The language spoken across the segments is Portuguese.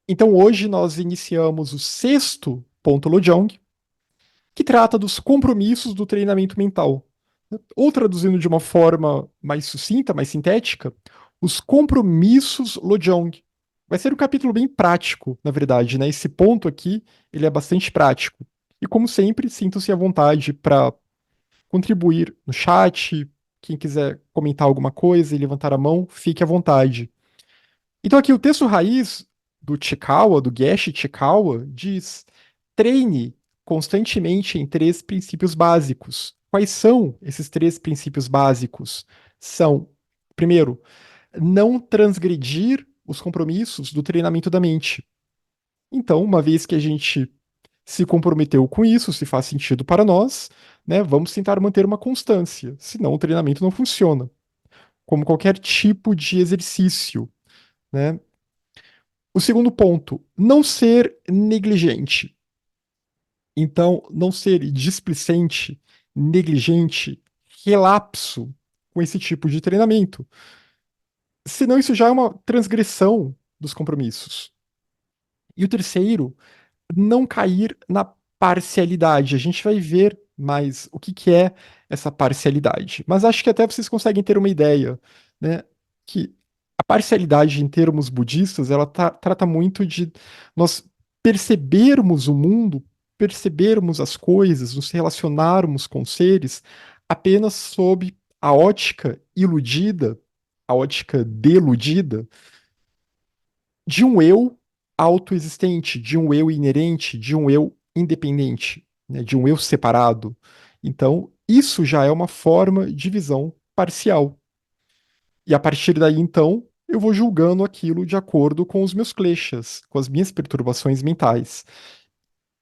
Então hoje nós iniciamos o sexto ponto Lojong, que trata dos compromissos do treinamento mental. Ou traduzindo de uma forma mais sucinta, mais sintética, os compromissos Lojong. Vai ser um capítulo bem prático, na verdade, né? Esse ponto aqui, ele é bastante prático. E como sempre, sintam-se à vontade para contribuir no chat, quem quiser comentar alguma coisa e levantar a mão, fique à vontade. Então aqui o texto raiz do Chikawa, do Geshe Chikawa, diz: treine constantemente em três princípios básicos. Quais são esses três princípios básicos? São, primeiro, não transgredir os compromissos do treinamento da mente. Então, uma vez que a gente se comprometeu com isso, se faz sentido para nós, né, vamos tentar manter uma constância, senão o treinamento não funciona. Como qualquer tipo de exercício, né? O segundo ponto, não ser negligente. Então, não ser displicente, negligente, relapso com esse tipo de treinamento. Senão, isso já é uma transgressão dos compromissos. E o terceiro, não cair na parcialidade. A gente vai ver mais o que que é essa parcialidade. Mas acho que até vocês conseguem ter uma ideia, né? Que a parcialidade em termos budistas, ela trata muito de nós percebermos o mundo, percebermos as coisas, nos relacionarmos com seres apenas sob a ótica iludida, a ótica deludida de um eu autoexistente, de um eu inerente, de um eu independente, né, de um eu separado. Então, isso já é uma forma de visão parcial. E a partir daí, então, eu vou julgando aquilo de acordo com os meus kleshas, com as minhas perturbações mentais.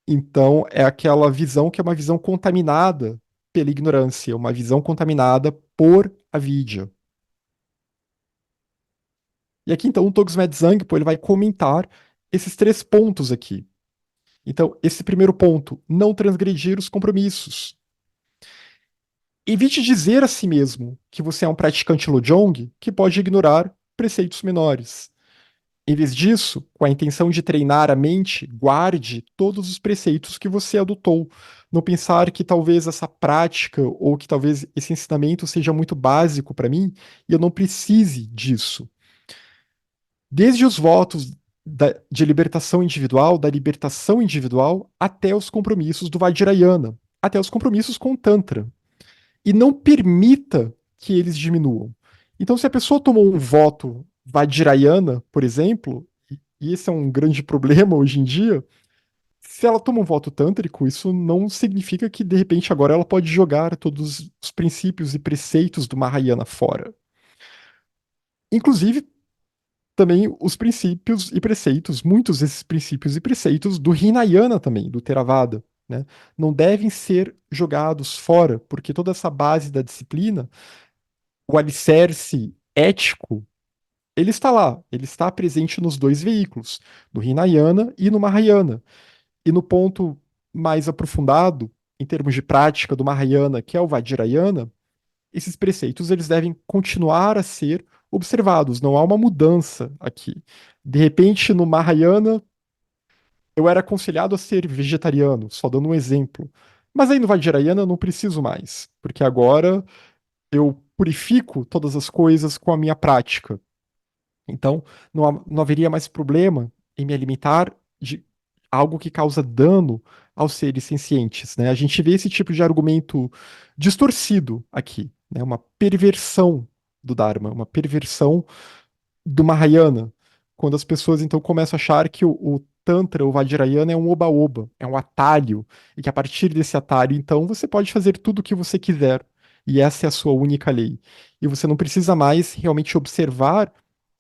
Então, é aquela visão que é uma visão contaminada pela ignorância, uma visão contaminada por avidya. E aqui, então, o Togsmed Zangpo, ele vai comentar esses três pontos aqui. Então, esse primeiro ponto, não transgredir os compromissos. Evite dizer a si mesmo que você é um praticante Lojong que pode ignorar preceitos menores. Em vez disso, com a intenção de treinar a mente, guarde todos os preceitos que você adotou. Não pensar que talvez essa prática ou que talvez esse ensinamento seja muito básico para mim e eu não precise disso. Desde os votos de libertação individual, da libertação individual, até os compromissos do Vajrayana, até os compromissos com o Tantra. E não permita que eles diminuam. Então, se a pessoa tomou um voto Vajrayana, por exemplo, e esse é um grande problema hoje em dia, se ela toma um voto tântrico, isso não significa que, de repente, agora ela pode jogar todos os princípios e preceitos do Mahayana fora. Inclusive, também os princípios e preceitos, muitos desses princípios e preceitos do Hinayana também, do Theravada, né? Não devem ser jogados fora, porque toda essa base da disciplina, o alicerce ético, ele está lá, ele está presente nos dois veículos, no Hinayana e no Mahayana. E no ponto mais aprofundado, em termos de prática do Mahayana, que é o Vajrayana, esses preceitos eles devem continuar a ser observados, não há uma mudança aqui. De repente, no Mahayana, eu era aconselhado a ser vegetariano, só dando um exemplo. Mas aí no Vajrayana eu não preciso mais, porque agora eu purifico todas as coisas com a minha prática. Então, não haveria mais problema em me alimentar de algo que causa dano aos seres sencientes, né? A gente vê esse tipo de argumento distorcido aqui, né? Uma perversão do Dharma, uma perversão do Mahayana, quando as pessoas então começam a achar que o Tantra, o Vajrayana é um oba-oba, é um atalho, e que a partir desse atalho, então, você pode fazer tudo o que você quiser, e essa é a sua única lei. E você não precisa mais realmente observar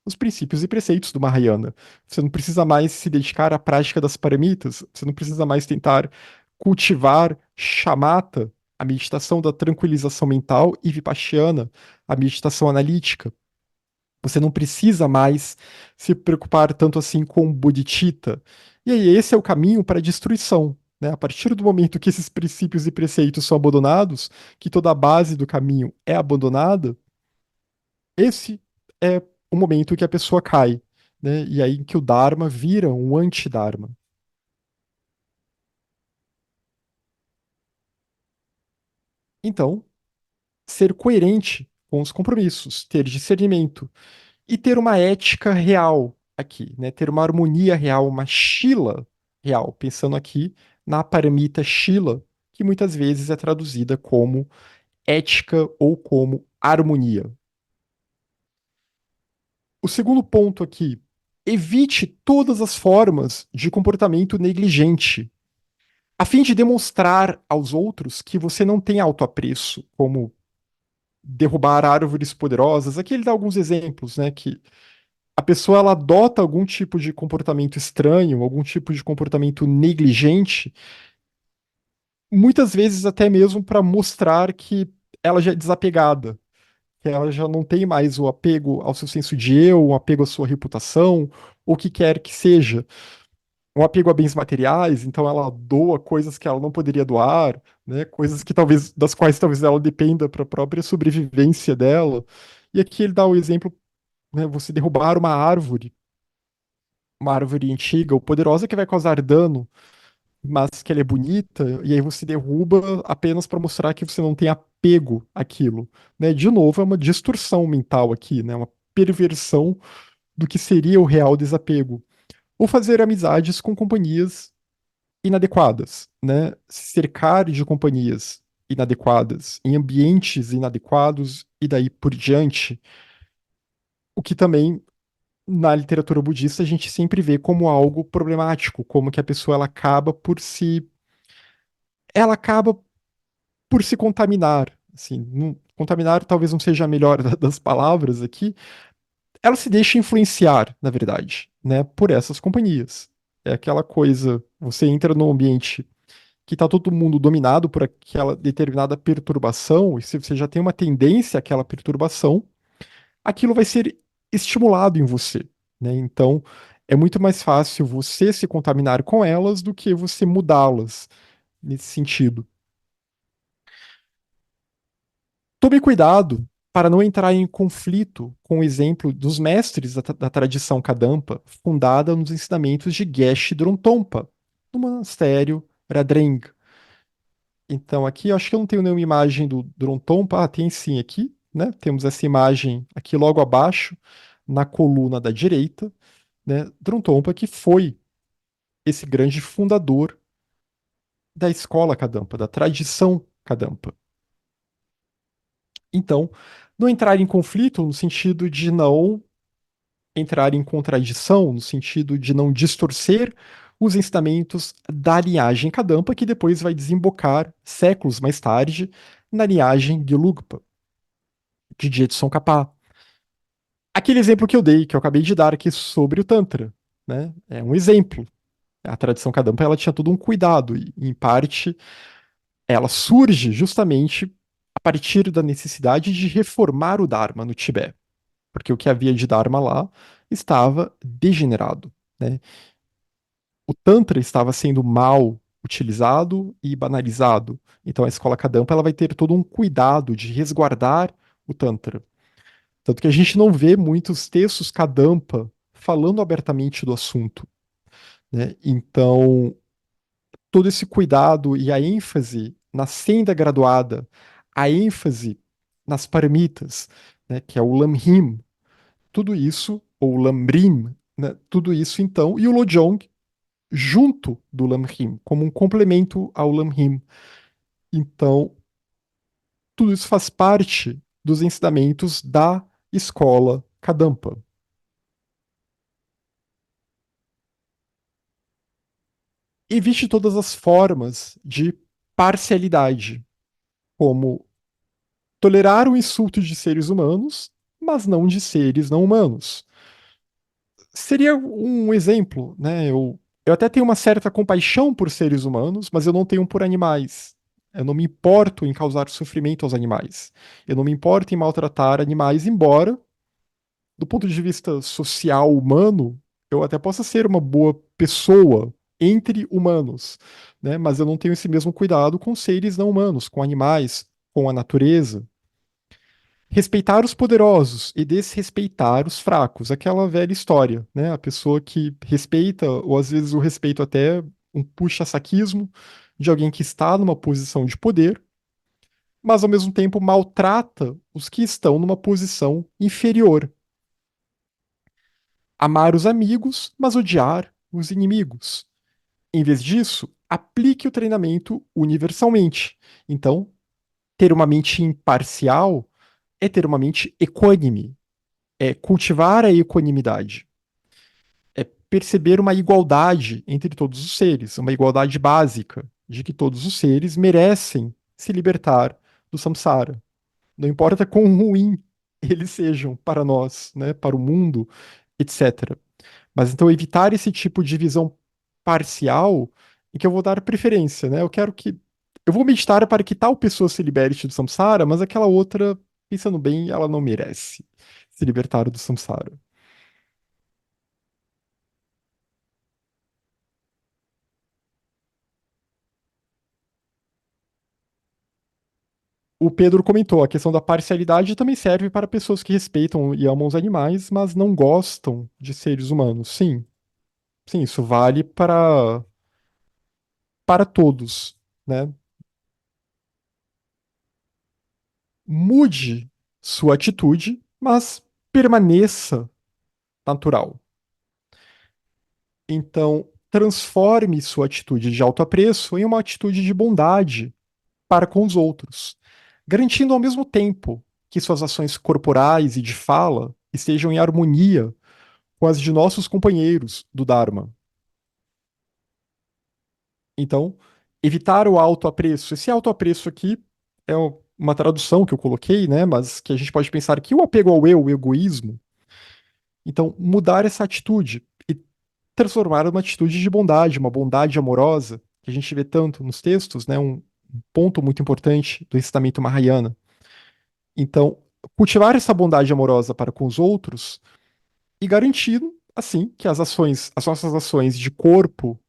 os princípios e preceitos do Mahayana. Você não precisa mais se dedicar à prática das paramitas, você não precisa mais tentar cultivar shamatha, a meditação da tranquilização mental, e vipassana, a meditação analítica. Você não precisa mais se preocupar tanto assim com bodhicitta. E aí, esse é o caminho para a destruição. Né? A partir do momento que esses princípios e preceitos são abandonados, que toda a base do caminho é abandonada, esse é o momento que a pessoa cai. né? E aí que o Dharma vira um anti-Dharma. Então, ser coerente com os compromissos, ter discernimento e ter uma ética real aqui, né? Ter uma harmonia real, uma shila real, pensando aqui na paramita shila, que muitas vezes é traduzida como ética ou como harmonia. O segundo ponto aqui, evite todas as formas de comportamento negligente, a fim de demonstrar aos outros que você não tem autoapreço, como derrubar árvores poderosas. Aqui ele dá alguns exemplos, né, que a pessoa ela adota algum tipo de comportamento estranho, algum tipo de comportamento negligente, muitas vezes até mesmo para mostrar que ela já é desapegada, que ela já não tem mais o apego ao seu senso de eu, o apego à sua reputação, ou o que quer que seja. Um apego a bens materiais, então ela doa coisas que ela não poderia doar, né? Coisas que talvez das quais talvez ela dependa para a própria sobrevivência dela. E aqui ele dá o exemplo, né, você derrubar uma árvore antiga ou poderosa que vai causar dano, mas que ela é bonita, e aí você derruba apenas para mostrar que você não tem apego àquilo, né? De novo, é uma distorção mental aqui, né? Uma perversão do que seria o real desapego. Ou fazer amizades com companhias inadequadas, né? Se cercar de companhias inadequadas, em ambientes inadequados e daí por diante, o que também na literatura budista a gente sempre vê como algo problemático, como que a pessoa ela acaba por se contaminar, assim, contaminar talvez não seja a melhor das palavras aqui, ela se deixa influenciar, na verdade, né, por essas companhias. É aquela coisa, você entra num ambiente que está todo mundo dominado por aquela determinada perturbação, e se você já tem uma tendência àquela perturbação, aquilo vai ser estimulado em você, né? Então, é muito mais fácil você se contaminar com elas do que você mudá-las nesse sentido. Tome cuidado para não entrar em conflito com o exemplo dos mestres da tradição Kadampa, fundada nos ensinamentos de Geshe Druntompa, no monastério Radreng. Então, aqui eu acho que eu não tenho nenhuma imagem do Druntompa. Ah, tem sim aqui, né? Temos essa imagem aqui logo abaixo, na coluna da direita, né? Druntompa, que foi esse grande fundador da escola Kadampa, da tradição Kadampa. Então, não entrar em conflito no sentido de não entrar em contradição, no sentido de não distorcer os ensinamentos da linhagem Kadampa, que depois vai desembocar, séculos mais tarde, na linhagem Gelugpa, de Jetson Kappa. Aquele exemplo que eu dei, que eu acabei de dar aqui sobre o Tantra, né? É um exemplo. A tradição Kadampa ela tinha todo um cuidado, e em parte ela surge justamente a partir da necessidade de reformar o Dharma no Tibete, porque o que havia de Dharma lá estava degenerado, né? O Tantra estava sendo mal utilizado e banalizado. Então a escola Kadampa ela vai ter todo um cuidado de resguardar o Tantra. Tanto que a gente não vê muitos textos Kadampa falando abertamente do assunto, né? Então, todo esse cuidado e a ênfase na senda graduada, a ênfase nas paramitas, né, que é o Lamrim, tudo isso, ou Lamrim, né, tudo isso então, e o Lojong junto do Lamrim, como um complemento ao Lamrim. Então, tudo isso faz parte dos ensinamentos da escola Kadampa. Evite todas as formas de parcialidade, como tolerar o insulto de seres humanos, mas não de seres não humanos. Seria um exemplo, né? Eu até tenho uma certa compaixão por seres humanos, mas eu não tenho por animais. Eu não me importo em causar sofrimento aos animais. Eu não me importo em maltratar animais, embora, do ponto de vista social humano, eu até possa ser uma boa pessoa entre humanos, né? Mas eu não tenho esse mesmo cuidado com seres não humanos, com animais, com a natureza. respeitar os poderosos e desrespeitar os fracos. Aquela velha história, né? A pessoa que respeita, ou às vezes o respeito até um puxa-saquismo de alguém que está numa posição de poder, mas ao mesmo tempo maltrata os que estão numa posição inferior. Amar os amigos, mas odiar os inimigos. Em vez disso, aplique o treinamento universalmente. Então, ter uma mente imparcial é ter uma mente equânime, é cultivar a equanimidade, é perceber uma igualdade entre todos os seres, uma igualdade básica de que todos os seres merecem se libertar do samsara. Não importa quão ruim eles sejam para nós, né, para o mundo, etc. Mas então evitar esse tipo de visão parcial em que eu vou dar preferência, né? Eu quero que eu vou meditar para que tal pessoa se liberte do samsara, mas aquela outra, pensando bem, ela não merece se libertar do samsara. O Pedro comentou, a questão da parcialidade também serve para pessoas que respeitam e amam os animais, mas não gostam de seres humanos. Sim, sim, isso vale para todos, né? Mude sua atitude, mas permaneça natural. Então, transforme sua atitude de autoapreço em uma atitude de bondade para com os outros, garantindo ao mesmo tempo que suas ações corporais e de fala estejam em harmonia com as de nossos companheiros do Dharma. Então, evitar o autoapreço. Esse autoapreço aqui é uma tradução que eu coloquei, né? Mas que a gente pode pensar que o apego ao eu, o egoísmo. Então, mudar essa atitude e transformar numa atitude de bondade, uma bondade amorosa, que a gente vê tanto nos textos, né? Um ponto muito importante do ensinamento Mahayana. Então, cultivar essa bondade amorosa para com os outros e garantindo, assim, que as nossas ações de corpo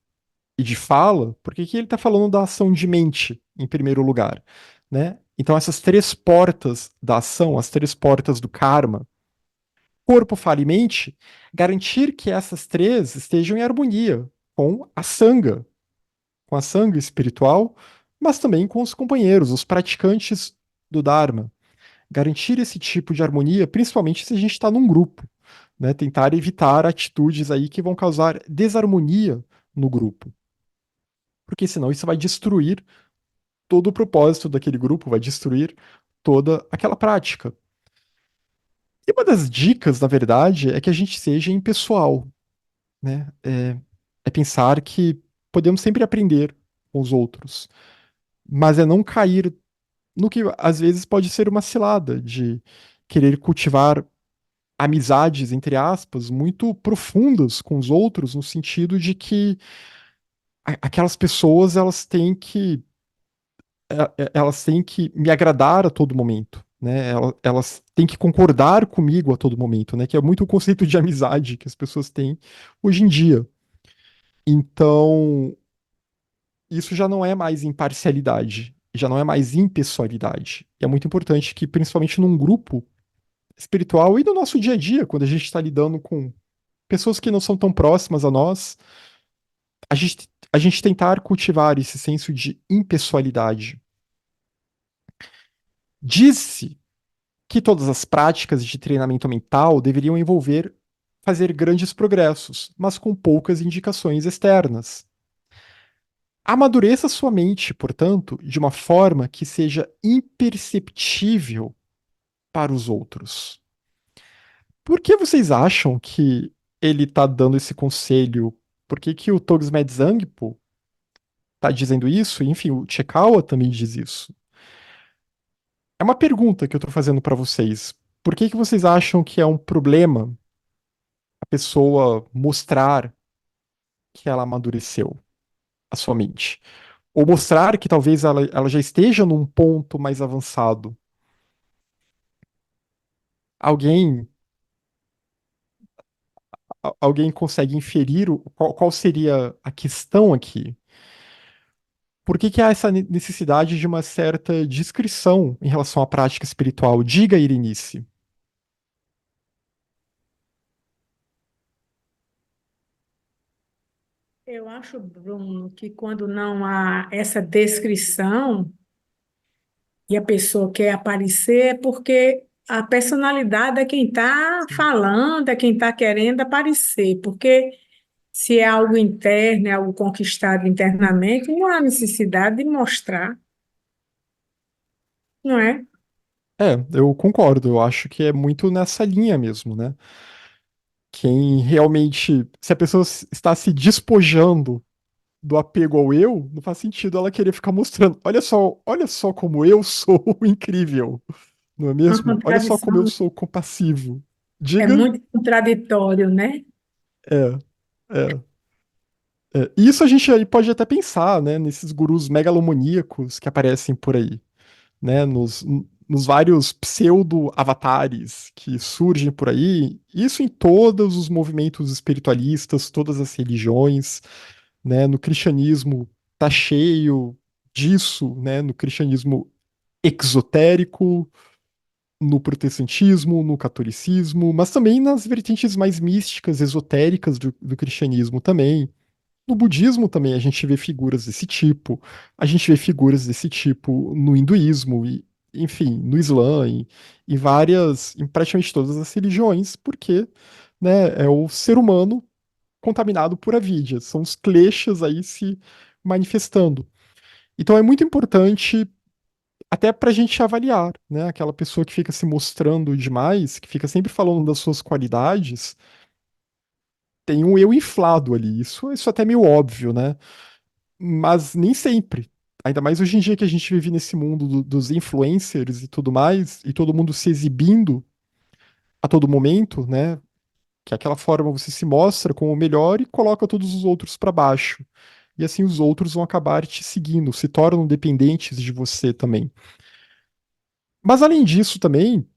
e de fala, porque aqui ele está falando da ação de mente, em primeiro lugar, né? Então, essas três portas da ação, as três portas do karma, corpo, fala e mente, garantir que essas três estejam em harmonia com a sanga espiritual, mas também com os companheiros, os praticantes do Dharma. Garantir esse tipo de harmonia, principalmente se a gente está num grupo, né? Tentar evitar atitudes aí que vão causar desarmonia no grupo, porque senão isso vai destruir todo o propósito daquele grupo, vai destruir toda aquela prática. E uma das dicas, na verdade, é que a gente seja impessoal, né? É pensar que podemos sempre aprender com os outros, mas é não cair no que às vezes pode ser uma cilada de querer cultivar amizades, entre aspas, muito profundas com os outros, no sentido de que aquelas pessoas elas têm que me agradar a todo momento, né? Elas têm que concordar comigo a todo momento, né? Que é muito o conceito de amizade que as pessoas têm hoje em dia. Então, isso já não é mais imparcialidade, já não é mais impessoalidade. E é muito importante que, principalmente num grupo espiritual e no nosso dia a dia, quando a gente está lidando com pessoas que não são tão próximas a nós, a gente tentar cultivar esse senso de impessoalidade. Diz-se que todas as práticas de treinamento mental deveriam envolver fazer grandes progressos, mas com poucas indicações externas. Amadureça sua mente, portanto, de uma forma que seja imperceptível para os outros. Por que vocês acham que ele está dando esse conselho? Por que, que o Togsmed Zangpo está dizendo isso? Enfim, o Chekawa também diz isso. É uma pergunta que eu estou fazendo para vocês. Por que, que vocês acham que é um problema a pessoa mostrar que ela amadureceu a sua mente? Ou mostrar que talvez ela já esteja num ponto mais avançado? Alguém, alguém consegue inferir qual seria a questão aqui? Por que que há essa necessidade de uma certa discrição em relação à prática espiritual? Diga, Irinice. Eu acho, Bruno, que quando não há essa descrição e a pessoa quer aparecer, é porque a personalidade é quem está Sim. falando, é quem está querendo aparecer. Porque se é algo interno, é algo conquistado internamente, não há necessidade de mostrar, não é? É, eu concordo. Eu acho que é muito nessa linha mesmo, né? Quem realmente, se a pessoa está se despojando do apego ao eu, não faz sentido ela querer ficar mostrando. Olha só como eu sou incrível, não é Uma mesmo? Olha só como eu contradição, sou compassivo. é Diga, muito contraditório, né? é, é. Isso a gente aí pode até pensar, né, nesses gurus megalomaníacos que aparecem por aí, né, nos vários pseudo-avatares que surgem por aí, isso em todos os movimentos espiritualistas, todas as religiões, né, no cristianismo tá cheio disso, né, no cristianismo exotérico, no protestantismo, no catolicismo, mas também nas vertentes mais místicas, esotéricas do cristianismo também. No budismo também a gente vê figuras desse tipo, a gente vê figuras desse tipo no hinduísmo, e, enfim, no Islã, em praticamente todas as religiões, porque, né, é o ser humano contaminado por avidia, são os kleshas aí se manifestando. Então é muito importante até para a gente avaliar, né, aquela pessoa que fica se mostrando demais, que fica sempre falando das suas qualidades, tem um eu inflado ali, isso é até meio óbvio, né? Mas nem sempre. Ainda mais hoje em dia que a gente vive nesse mundo dos influencers e tudo mais, e todo mundo se exibindo a todo momento, né? Que é aquela forma você se mostra como o melhor e coloca todos os outros para baixo. E assim os outros vão acabar te seguindo, se tornam dependentes de você também. Mas além disso também,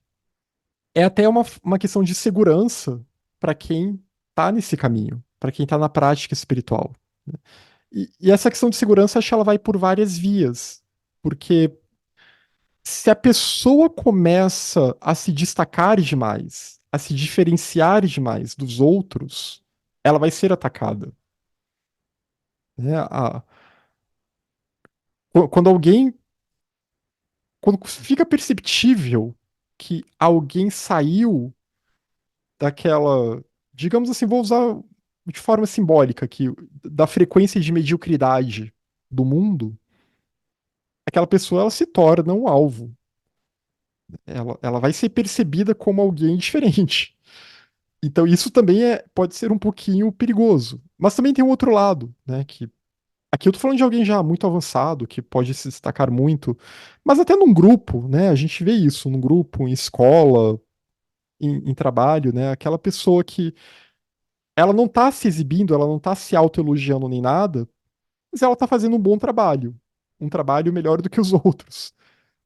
é até uma questão de segurança para quem tá nesse caminho, para quem tá na prática espiritual. E essa questão de segurança, acho que ela vai por várias vias. Porque se a pessoa começa a se destacar demais, a se diferenciar demais dos outros, ela vai ser atacada, né? Quando alguém, quando fica perceptível que alguém saiu daquela, digamos assim, vou usar de forma simbólica aqui, da frequência de mediocridade do mundo, aquela pessoa ela se torna um alvo. Ela vai ser percebida como alguém diferente. Então isso também pode ser um pouquinho perigoso. Mas também tem um outro lado, né? Que aqui eu tô falando de alguém já muito avançado, que pode se destacar muito, mas até num grupo, né? A gente vê isso num grupo, em escola, em trabalho, né? Aquela pessoa que ela não tá se exibindo, ela não tá se autoelogiando nem nada, mas ela tá fazendo um bom trabalho, um trabalho melhor do que os outros.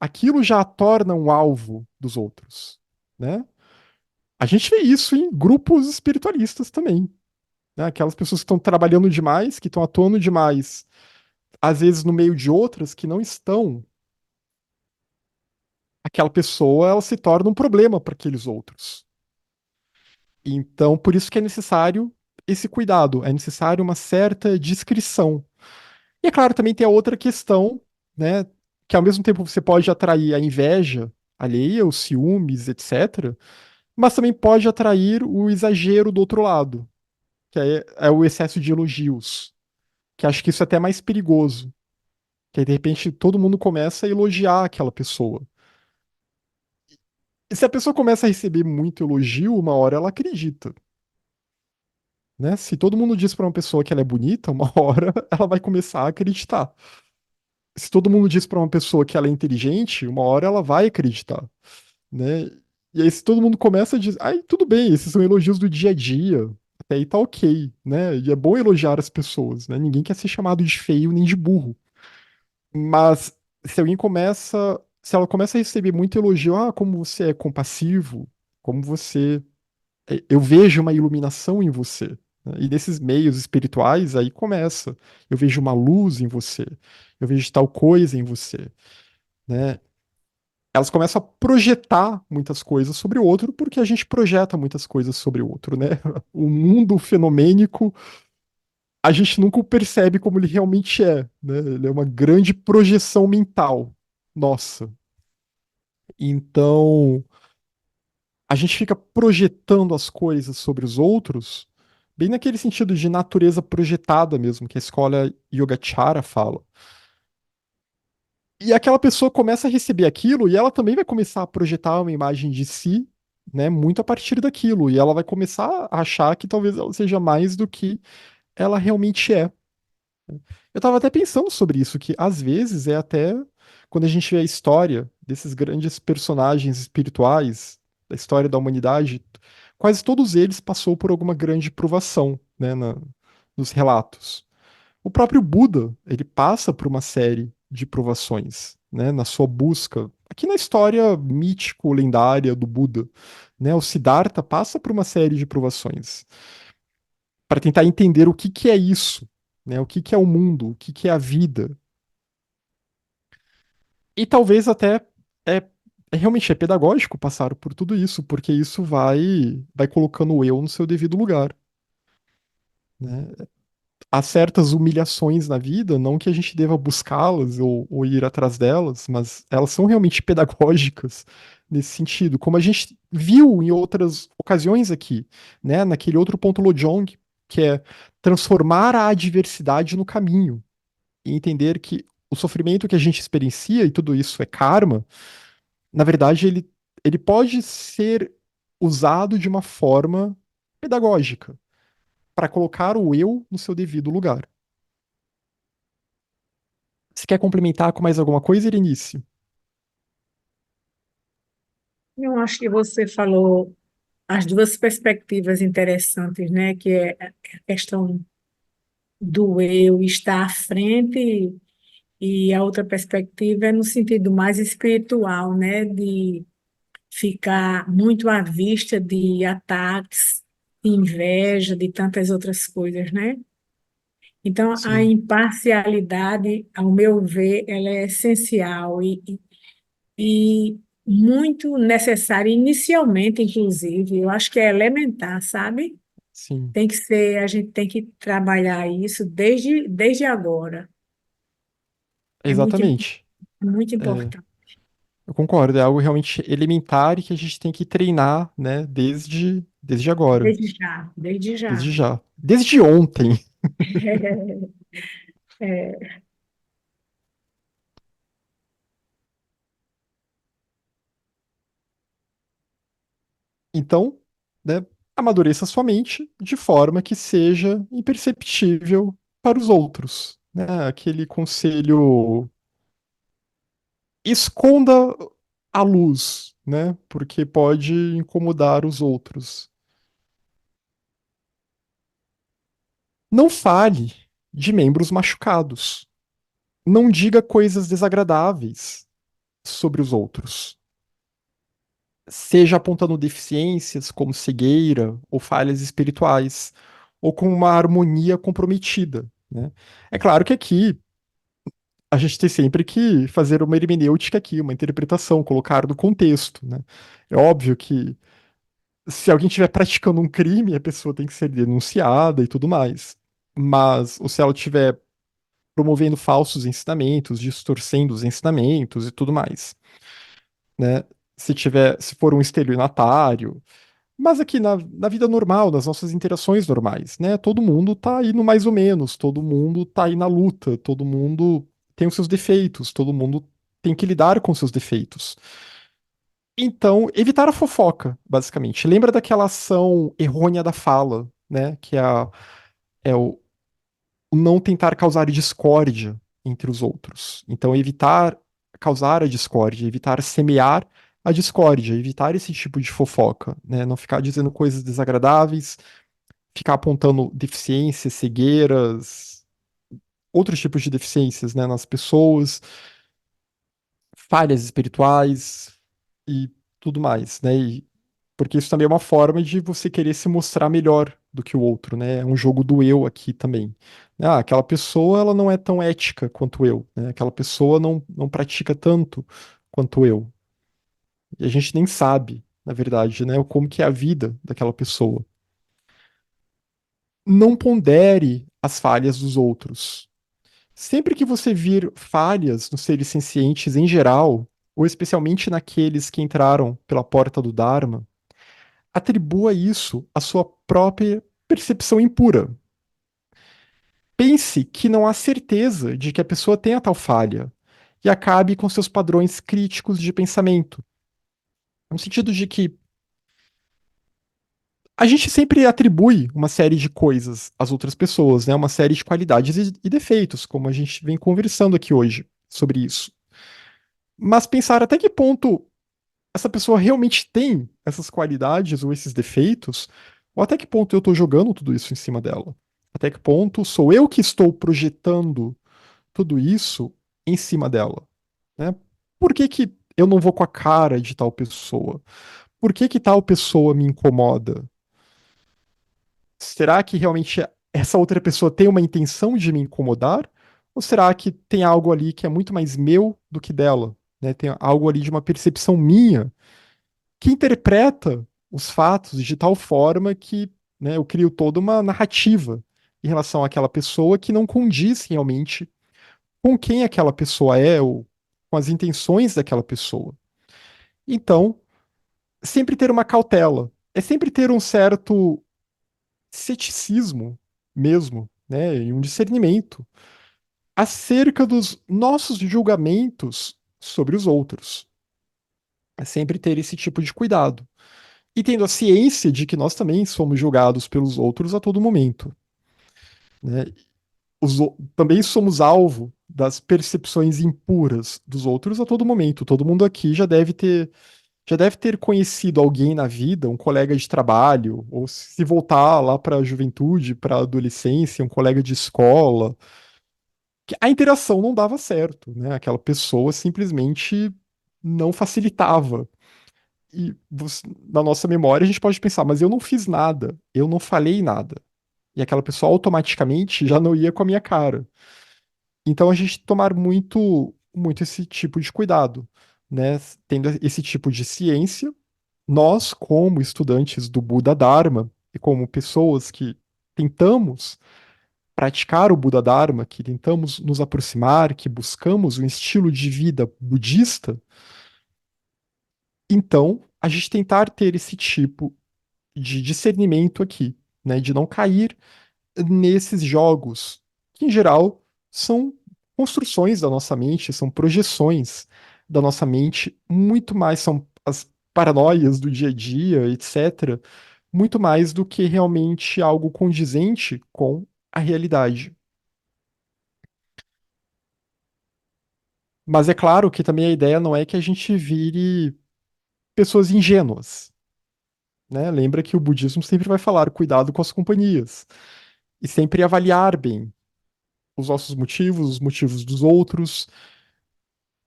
Aquilo já a torna um alvo dos outros, né? A gente vê isso em grupos espiritualistas também, né? Aquelas pessoas que estão trabalhando demais, que estão atuando demais, às vezes no meio de outras que não estão, aquela pessoa ela se torna um problema para aqueles outros. Então, por isso que é necessário esse cuidado, é necessário uma certa discrição. E é claro, também tem a outra questão, né, que ao mesmo tempo você pode atrair a inveja alheia, os ciúmes, etc., mas também pode atrair o exagero do outro lado, que é o excesso de elogios, que acho que isso é até mais perigoso. Que aí, de repente, todo mundo começa a elogiar aquela pessoa. E se a pessoa começa a receber muito elogio, uma hora ela acredita, né? Se todo mundo diz pra uma pessoa que ela é bonita, uma hora ela vai começar a acreditar. Se todo mundo diz pra uma pessoa que ela é inteligente, uma hora ela vai acreditar, né? E aí, se todo mundo começa a dizer, ai, tudo bem, esses são elogios do dia a dia, até aí tá ok, né? E é bom elogiar as pessoas, né? Ninguém quer ser chamado de feio nem de burro. Mas se ela começa a receber muito elogio, como você é compassivo, como você, eu vejo uma iluminação em você, E nesses meios espirituais, aí começa. Eu vejo uma luz em você, eu vejo tal coisa em você, né? Elas começam a projetar muitas coisas sobre o outro, porque a gente projeta muitas coisas sobre o outro, né? O mundo fenomênico, a gente nunca o percebe como ele realmente é, né? Ele é uma grande projeção mental nossa. Então, a gente fica projetando as coisas sobre os outros, bem naquele sentido de natureza projetada mesmo, que a escola Yogacara fala. E aquela pessoa começa a receber aquilo e ela também vai começar a projetar uma imagem de si, né, muito a partir daquilo. E ela vai começar a achar que talvez ela seja mais do que ela realmente é. Eu tava até pensando sobre isso, que às vezes é até quando a gente vê a história desses grandes personagens espirituais da história da humanidade, quase todos eles passou por alguma grande provação, né, nos relatos. O próprio Buda, ele passa por uma série de provações, né, na sua busca. Aqui na história mítico-lendária do Buda, né, o Siddhartha passa por uma série de provações para tentar entender o que que é isso, né, o que que é o mundo, o que que é a vida. E talvez até é, realmente é pedagógico passar por tudo isso, porque isso vai colocando o eu no seu devido lugar, né? Há certas humilhações na vida, não que a gente deva buscá-las ou ir atrás delas, mas elas são realmente pedagógicas nesse sentido, como a gente viu em outras ocasiões aqui, né? Naquele outro ponto Lojong, que é transformar a adversidade no caminho e entender que o sofrimento que a gente experiencia, e tudo isso é karma, na verdade, ele pode ser usado de uma forma pedagógica, para colocar o eu no seu devido lugar. Você quer complementar com mais alguma coisa, Irenice? Eu acho que você falou as duas perspectivas interessantes, né? Que é a questão do eu estar à frente e a outra perspectiva é no sentido mais espiritual, né? De ficar muito à vista de ataques, de inveja, de tantas outras coisas, né? Então, a Sim, imparcialidade, ao meu ver, ela é essencial e muito necessária, inicialmente, inclusive. Eu acho que é elementar, sabe? sim, Tem que ser, a gente tem que trabalhar isso desde agora. É exatamente. muito É, importante. eu concordo, é algo realmente elementar e que a gente tem que treinar, né, desde agora, Desde já, desde desde já. já, desde ontem. É, Então, né, amadureça sua mente de forma que seja imperceptível para os outros, né? Aquele conselho esconda a luz, né? Porque pode incomodar os outros. Não fale de membros machucados. Não diga coisas desagradáveis sobre os outros. Seja apontando deficiências como cegueira ou falhas espirituais, ou com uma harmonia comprometida, né? É claro que aqui a gente tem sempre que fazer uma hermenêutica aqui, uma interpretação, colocar no contexto, né? É óbvio que se alguém estiver praticando um crime, a pessoa tem que ser denunciada e tudo mais. Mas, ou se ela estiver promovendo falsos ensinamentos, distorcendo os ensinamentos e tudo mais, né? Se for um estelionatário, mas aqui na vida normal, nas nossas interações normais, né? Todo mundo tá aí no mais ou menos, todo mundo tá aí na luta, todo mundo tem os seus defeitos, todo mundo tem que lidar com seus defeitos. Então, evitar a fofoca, basicamente. Lembra daquela ação errônea da fala, né? Que é o não tentar causar discórdia entre os outros. Então, evitar causar a discórdia, evitar semear a discórdia, evitar esse tipo de fofoca, né? Não ficar dizendo coisas desagradáveis, ficar apontando deficiências, cegueiras, outros tipos de deficiências, né, nas pessoas, falhas espirituais e tudo mais, né? Porque isso também é uma forma de você querer se mostrar melhor do que o outro, né? É um jogo do eu aqui também. Ah, aquela pessoa ela não é tão ética quanto eu, né? Aquela pessoa não pratica tanto quanto eu. E a gente nem sabe, na verdade, né, como que é a vida daquela pessoa. Não pondere as falhas dos outros. Sempre que você vir falhas nos seres sencientes em geral, ou especialmente naqueles que entraram pela porta do Dharma, atribua isso à sua própria percepção impura. Pense que não há certeza de que a pessoa tenha tal falha e acabe com seus padrões críticos de pensamento. No sentido de que a gente sempre atribui uma série de coisas às outras pessoas, né? Uma série de qualidades e defeitos, como a gente vem conversando aqui hoje sobre isso. Mas pensar até que ponto essa pessoa realmente tem essas qualidades ou esses defeitos, ou até que ponto eu estou jogando tudo isso em cima dela. Até que ponto sou eu que estou projetando tudo isso em cima dela, né? Por que que eu não vou com a cara de tal pessoa? Por que que tal pessoa me incomoda? Será que realmente essa outra pessoa tem uma intenção de me incomodar? Ou será que tem algo ali que é muito mais meu do que dela? Né? Tem algo ali de uma percepção minha que interpreta os fatos de tal forma que, né, eu crio toda uma narrativa em relação àquela pessoa que não condiz realmente com quem aquela pessoa é ou com as intenções daquela pessoa. Então, sempre ter uma cautela, é sempre ter um certo ceticismo mesmo, né, e um discernimento acerca dos nossos julgamentos sobre os outros. É sempre ter esse tipo de cuidado. E tendo a ciência de que nós também somos julgados pelos outros a todo momento, né? Também somos alvo das percepções impuras dos outros a todo momento. Todo mundo aqui já deve ter conhecido alguém na vida, um colega de trabalho, ou se voltar lá para a juventude, para a adolescência, um colega de escola, que a interação não dava certo, né? Aquela pessoa simplesmente não facilitava. E na nossa memória a gente pode pensar, mas eu não fiz nada, eu não falei nada. E aquela pessoa automaticamente já não ia com a minha cara. Então a gente tomar muito, muito esse tipo de cuidado, né? Tendo esse tipo de ciência, nós, como estudantes do Buda Dharma e como pessoas que tentamos praticar o Buda Dharma, que tentamos nos aproximar, que buscamos um estilo de vida budista, então a gente tentar ter esse tipo de discernimento aqui, né, de não cair nesses jogos, que em geral são construções da nossa mente, são projeções da nossa mente, muito mais são as paranoias do dia a dia, etc., muito mais do que realmente algo condizente com a realidade. Mas é claro que também a ideia não é que a gente vire pessoas ingênuas, né? Lembra que o budismo sempre vai falar cuidado com as companhias e sempre avaliar bem os nossos motivos, os motivos dos outros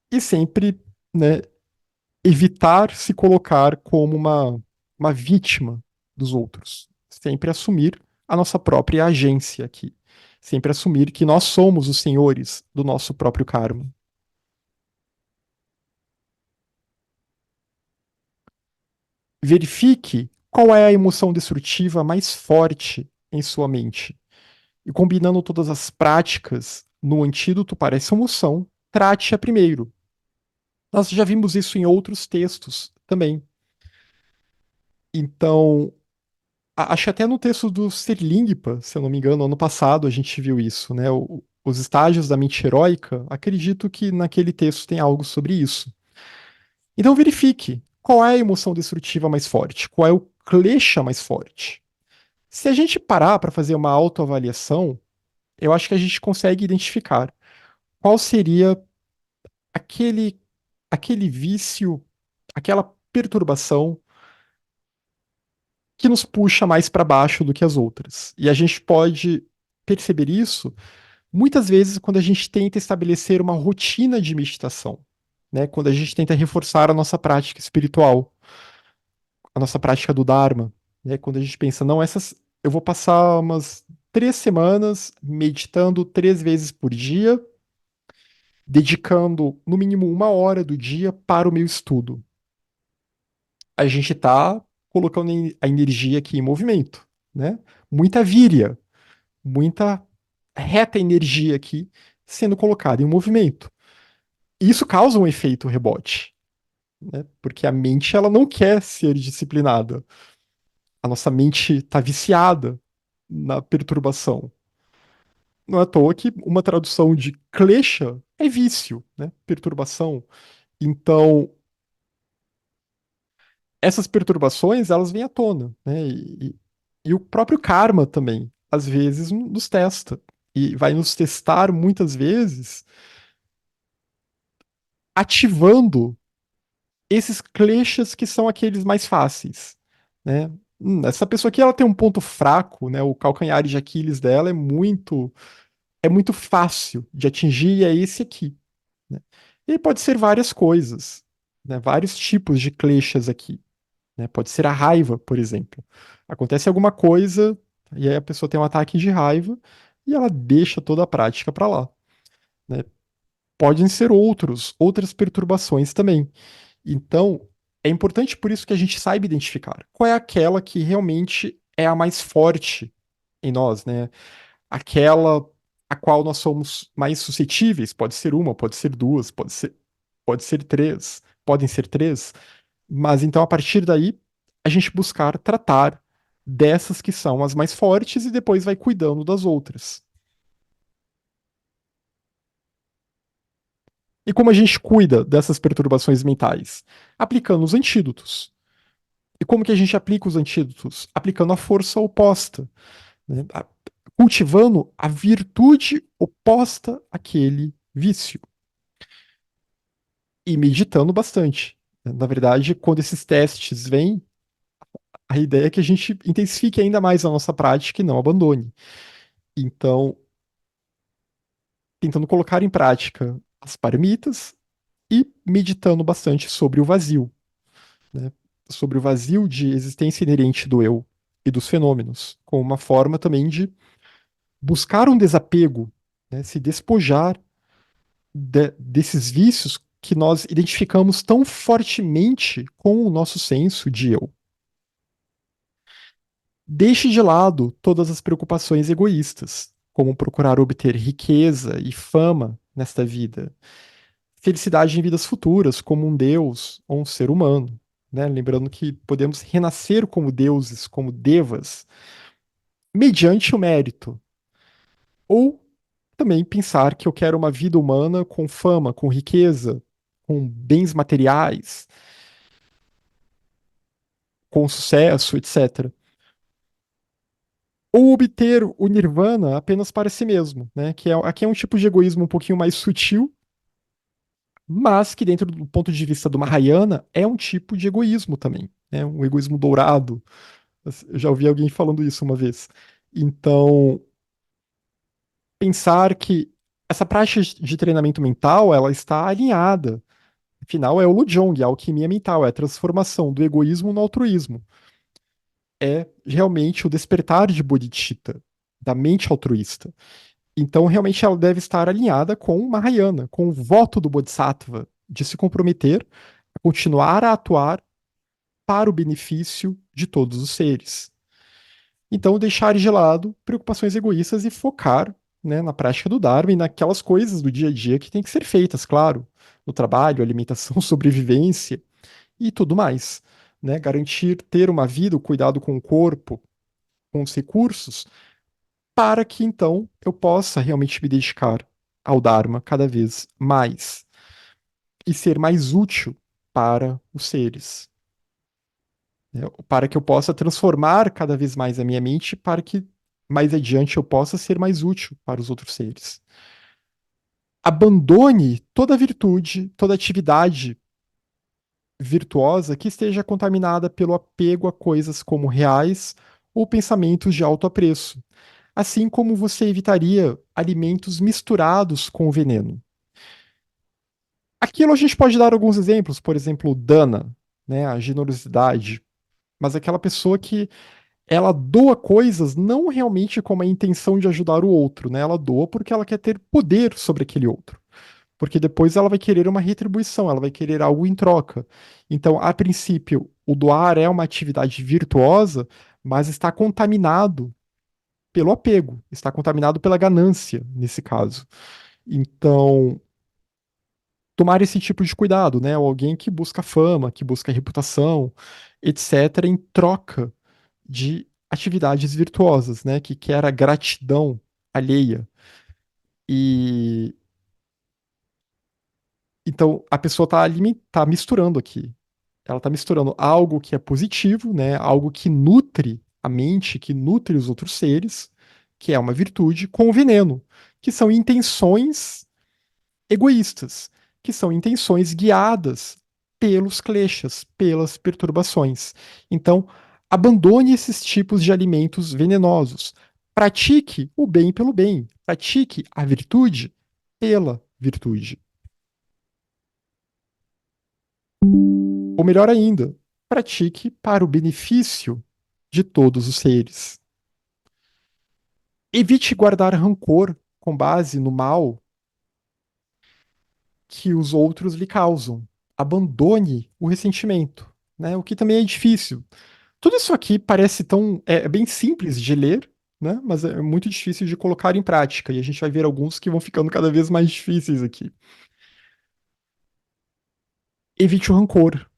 e sempre, né, evitar se colocar como uma vítima dos outros. Sempre assumir a nossa própria agência aqui. Sempre assumir que nós somos os senhores do nosso próprio karma. Verifique qual é a emoção destrutiva mais forte em sua mente. E combinando todas as práticas no antídoto para essa emoção, trate-a primeiro. Nós já vimos isso em outros textos também. Então, acho que até no texto do Serlingpa, se eu não me engano, ano passado a gente viu isso, né? Os estágios da mente heróica, acredito que naquele texto tem algo sobre isso. Então verifique qual é a emoção destrutiva mais forte, qual é o klesha mais forte. Se a gente parar para fazer uma autoavaliação, eu acho que a gente consegue identificar qual seria aquele, aquele vício, aquela perturbação que nos puxa mais para baixo do que as outras. E a gente pode perceber isso muitas vezes quando a gente tenta estabelecer uma rotina de meditação, né? Quando a gente tenta reforçar a nossa prática espiritual, a nossa prática do Dharma, né? Quando a gente pensa, não, Eu vou passar umas 3 semanas meditando 3 vezes por dia, dedicando no mínimo 1 hora do dia para o meu estudo. A gente está colocando a energia aqui em movimento, né? Muita víria, muita reta energia aqui sendo colocada em movimento. E isso causa um efeito rebote, né? Porque a mente ela não quer ser disciplinada. A nossa mente está viciada na perturbação. Não é à toa que uma tradução de klesha é vício, né? Perturbação. Então, essas perturbações, elas vêm à tona, né? E o próprio karma também, às vezes, nos testa. E vai nos testar muitas vezes, ativando esses kleshas que são aqueles mais fáceis, né? Essa pessoa aqui, ela tem um ponto fraco, né? O calcanhar de Aquiles dela é muito fácil de atingir e é esse aqui, né? E pode ser várias coisas, né? Vários tipos de kleshas aqui, né? Pode ser a raiva, por exemplo. Acontece alguma coisa e aí a pessoa tem um ataque de raiva e ela deixa toda a prática para lá, né? Podem ser outras perturbações também. Então, é importante por isso que a gente saiba identificar qual é aquela que realmente é a mais forte em nós, né? Aquela a qual nós somos mais suscetíveis. Pode ser uma, pode ser duas, pode ser três, podem ser três. Mas então, a partir daí, a gente buscar tratar dessas que são as mais fortes e depois vai cuidando das outras. E como a gente cuida dessas perturbações mentais? Aplicando os antídotos. E como que a gente aplica os antídotos? Aplicando a força oposta, né? Cultivando a virtude oposta àquele vício e meditando bastante. Na verdade, quando esses testes vêm, a ideia é que a gente intensifique ainda mais a nossa prática e não abandone. Então, tentando colocar em prática as paramitas e meditando bastante sobre o vazio, né? Sobre o vazio de existência inerente do eu e dos fenômenos, como uma forma também de buscar um desapego, né? Se despojar desses vícios que nós identificamos tão fortemente com o nosso senso de eu. Deixe de lado todas as preocupações egoístas, como procurar obter riqueza e fama nesta vida, felicidade em vidas futuras, como um deus ou um ser humano, né? Lembrando que podemos renascer como deuses, como devas, mediante o mérito, ou também pensar que eu quero uma vida humana com fama, com riqueza, com bens materiais, com sucesso, etc. Ou obter o nirvana apenas para si mesmo, né? Aqui é um tipo de egoísmo um pouquinho mais sutil, mas que dentro do ponto de vista do Mahayana é um tipo de egoísmo também, né? Um egoísmo dourado. Eu já ouvi alguém falando isso uma vez. Então, pensar que essa prática de treinamento mental, ela está alinhada. Afinal, é o Lujong, a alquimia mental, é a transformação do egoísmo no altruísmo. É realmente o despertar de bodhicitta, da mente altruísta. Então, realmente, ela deve estar alinhada com o Mahayana, com o voto do Bodhisattva, de se comprometer a continuar a atuar para o benefício de todos os seres. Então, deixar de lado preocupações egoístas e focar, né, na prática do Dharma e naquelas coisas do dia a dia que têm que ser feitas, claro, no trabalho, alimentação, sobrevivência e tudo mais. Né? Garantir ter uma vida, o cuidado com o corpo, com os recursos, para que então eu possa realmente me dedicar ao Dharma cada vez mais e ser mais útil para os seres, né? Para que eu possa transformar cada vez mais a minha mente, para que mais adiante eu possa ser mais útil para os outros seres. Abandone toda virtude, toda atividade virtuosa que esteja contaminada pelo apego a coisas como reais ou pensamentos de alto apreço, assim como você evitaria alimentos misturados com o veneno. Aquilo a gente pode dar alguns exemplos, por exemplo, o dana, né, a generosidade, mas aquela pessoa que ela doa coisas não realmente com a intenção de ajudar o outro, né? Ela doa porque ela quer ter poder sobre aquele outro. Porque depois ela vai querer uma retribuição, ela vai querer algo em troca. Então, a princípio, o doar é uma atividade virtuosa, mas está contaminado pelo apego, está contaminado pela ganância, nesse caso. Então, tomar esse tipo de cuidado, né? Ou alguém que busca fama, que busca reputação, etc., em troca de atividades virtuosas, né? Que quer a gratidão alheia. E então a pessoa está tá misturando aqui. Ela está misturando algo que é positivo, né? Algo que nutre a mente, que nutre os outros seres, que é uma virtude, com o veneno, que são intenções egoístas, que são intenções guiadas pelos kleshas, pelas perturbações. Então, abandone esses tipos de alimentos venenosos. Pratique o bem pelo bem. Pratique a virtude pela virtude. Ou melhor ainda, pratique para o benefício de todos os seres. Evite guardar rancor com base no mal que os outros lhe causam. Abandone o ressentimento, né? O que também é difícil. Tudo isso aqui parece tão é bem simples de ler, né? Mas é muito difícil de colocar em prática. E a gente vai ver alguns que vão ficando cada vez mais difíceis aqui. Evite o rancor,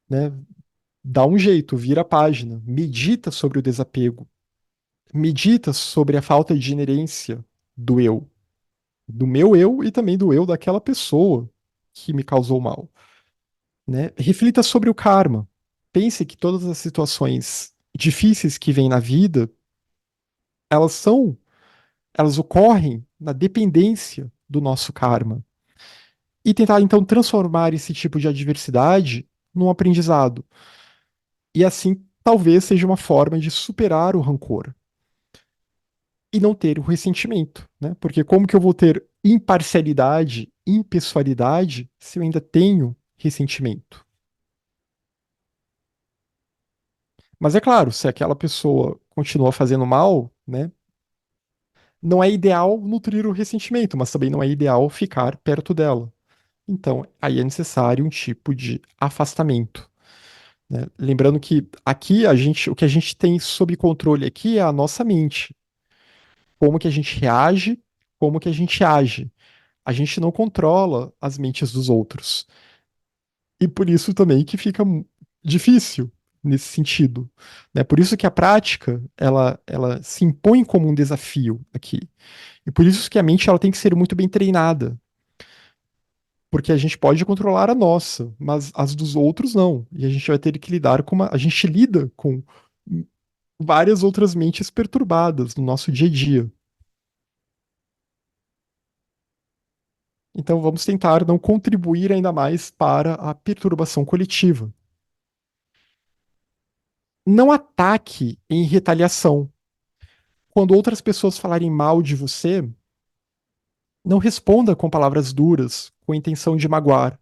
né? Dá um jeito, vira a página, medita sobre o desapego, medita sobre a falta de inerência do eu, do meu eu e também do eu daquela pessoa que me causou mal, né? Reflita sobre o karma. Pense que todas as situações difíceis que vêm na vida, elas são, elas ocorrem na dependência do nosso karma. E tentar então transformar esse tipo de adversidade num aprendizado. E assim, talvez seja uma forma de superar o rancor e não ter o ressentimento, né? Porque como que eu vou ter imparcialidade, impessoalidade se eu ainda tenho ressentimento? Mas é claro, se aquela pessoa continua fazendo mal, né? Não é ideal nutrir o ressentimento, mas também não é ideal ficar perto dela. Então, aí é necessário um tipo de afastamento, né? Lembrando que aqui o que a gente tem sob controle aqui é a nossa mente. Como que a gente reage, como que a gente age. A gente não controla as mentes dos outros. E por isso também que fica difícil nesse sentido, né? Por isso que a prática, ela se impõe como um desafio aqui. E por isso que a mente ela tem que ser muito bem treinada, porque a gente pode controlar a nossa, mas as dos outros não. E a gente vai ter que lidar com a gente lida com várias outras mentes perturbadas no nosso dia a dia. Então vamos tentar não contribuir ainda mais para a perturbação coletiva. Não ataque em retaliação. Quando outras pessoas falarem mal de você, não responda com palavras duras, com a intenção de magoar,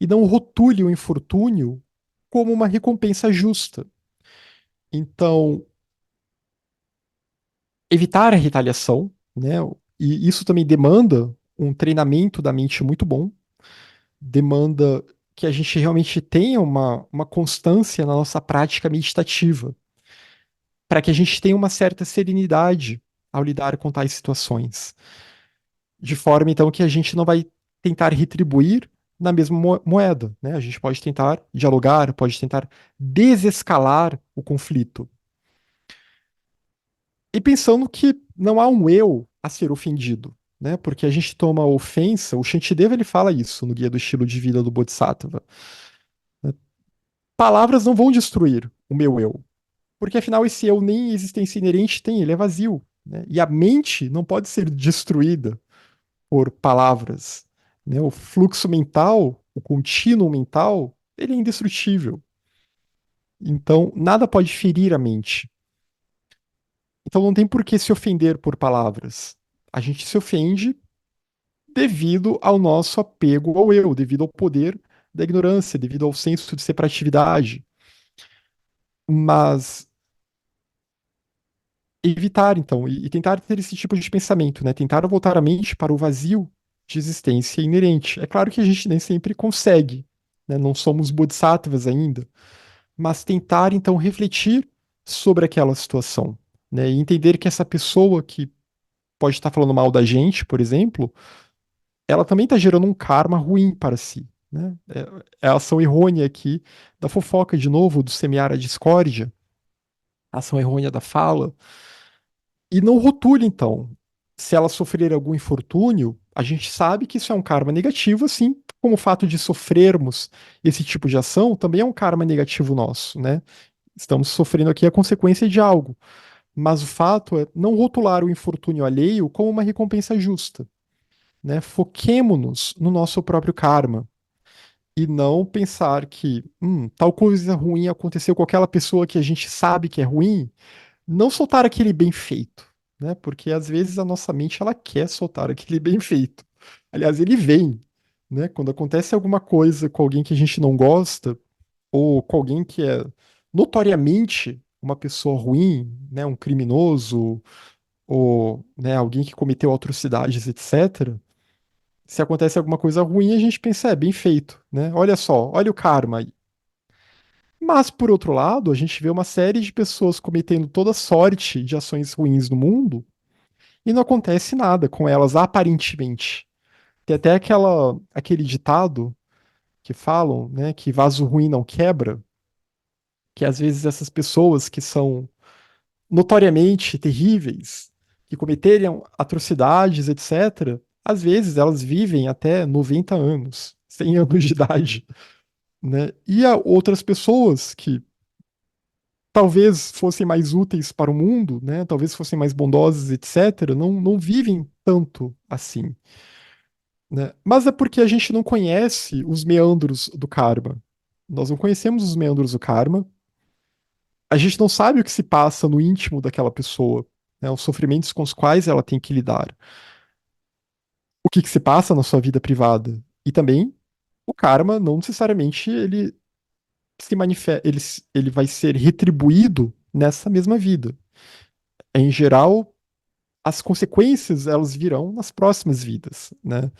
e não rotule o infortúnio como uma recompensa justa. Então, evitar a retaliação, né? E isso também demanda um treinamento da mente muito bom, demanda que a gente realmente tenha uma constância na nossa prática meditativa, para que a gente tenha uma certa serenidade ao lidar com tais situações. De forma, então, que a gente não vai tentar retribuir na mesma moeda, né? A gente pode tentar dialogar, pode tentar desescalar o conflito. E pensando que não há um eu a ser ofendido, né? Porque a gente toma ofensa, o Shantideva ele fala isso no Guia do Estilo de Vida do Bodhisattva, né? Palavras não vão destruir o meu eu, porque afinal esse eu nem existência inerente tem, ele é vazio, né? E a mente não pode ser destruída por palavras, né? O fluxo mental, o contínuo mental, ele é indestrutível. Então, nada pode ferir a mente. Então, não tem por que se ofender por palavras. A gente se ofende devido ao nosso apego ao eu, devido ao poder da ignorância, devido ao senso de separatividade. Mas evitar, então, e tentar ter esse tipo de pensamento, né? Tentar voltar a mente para o vazio de existência inerente. É claro que a gente nem sempre consegue, né? Não somos bodhisattvas ainda, mas tentar, então, refletir sobre aquela situação, né? E entender que essa pessoa que pode estar falando mal da gente, por exemplo, ela também está gerando um karma ruim para si, né? É a ação errônea aqui da fofoca, de novo, do semear a discórdia, a ação errônea da fala. E não rotule, então. Se ela sofrer algum infortúnio, a gente sabe que isso é um karma negativo, assim como o fato de sofrermos esse tipo de ação também é um karma negativo nosso, né? Estamos sofrendo aqui a consequência de algo. Mas o fato é não rotular o infortúnio alheio como uma recompensa justa, né? Foquemo-nos no nosso próprio karma e não pensar que tal coisa ruim aconteceu com aquela pessoa que a gente sabe que é ruim, não soltar aquele bem feito, né? Porque às vezes a nossa mente ela quer soltar aquele bem feito. Aliás, ele vem, né? Quando acontece alguma coisa com alguém que a gente não gosta ou com alguém que é notoriamente uma pessoa ruim, né? Um criminoso ou, né, alguém que cometeu atrocidades, etc. Se acontece alguma coisa ruim, a gente pensa, é bem feito, né? Olha só, olha o karma. Mas, por outro lado, a gente vê uma série de pessoas cometendo toda sorte de ações ruins no mundo e não acontece nada com elas, aparentemente. Tem até aquele ditado que falam, né, que vaso ruim não quebra, que às vezes essas pessoas que são notoriamente terríveis, que cometeriam atrocidades, etc., às vezes elas vivem até 90 anos, 100 anos de idade, né? E há outras pessoas que talvez fossem mais úteis para o mundo, né? Talvez fossem mais bondosas, etc., não vivem tanto assim, né? Mas é porque a gente não conhece os meandros do karma. Nós não conhecemos os meandros do karma. A gente não sabe o que se passa no íntimo daquela pessoa, né? Os sofrimentos com os quais ela tem que lidar. O que se passa na sua vida privada. E também o karma não necessariamente ele se manifesta, ele vai ser retribuído nessa mesma vida. Em geral, as consequências elas virão nas próximas vidas, né?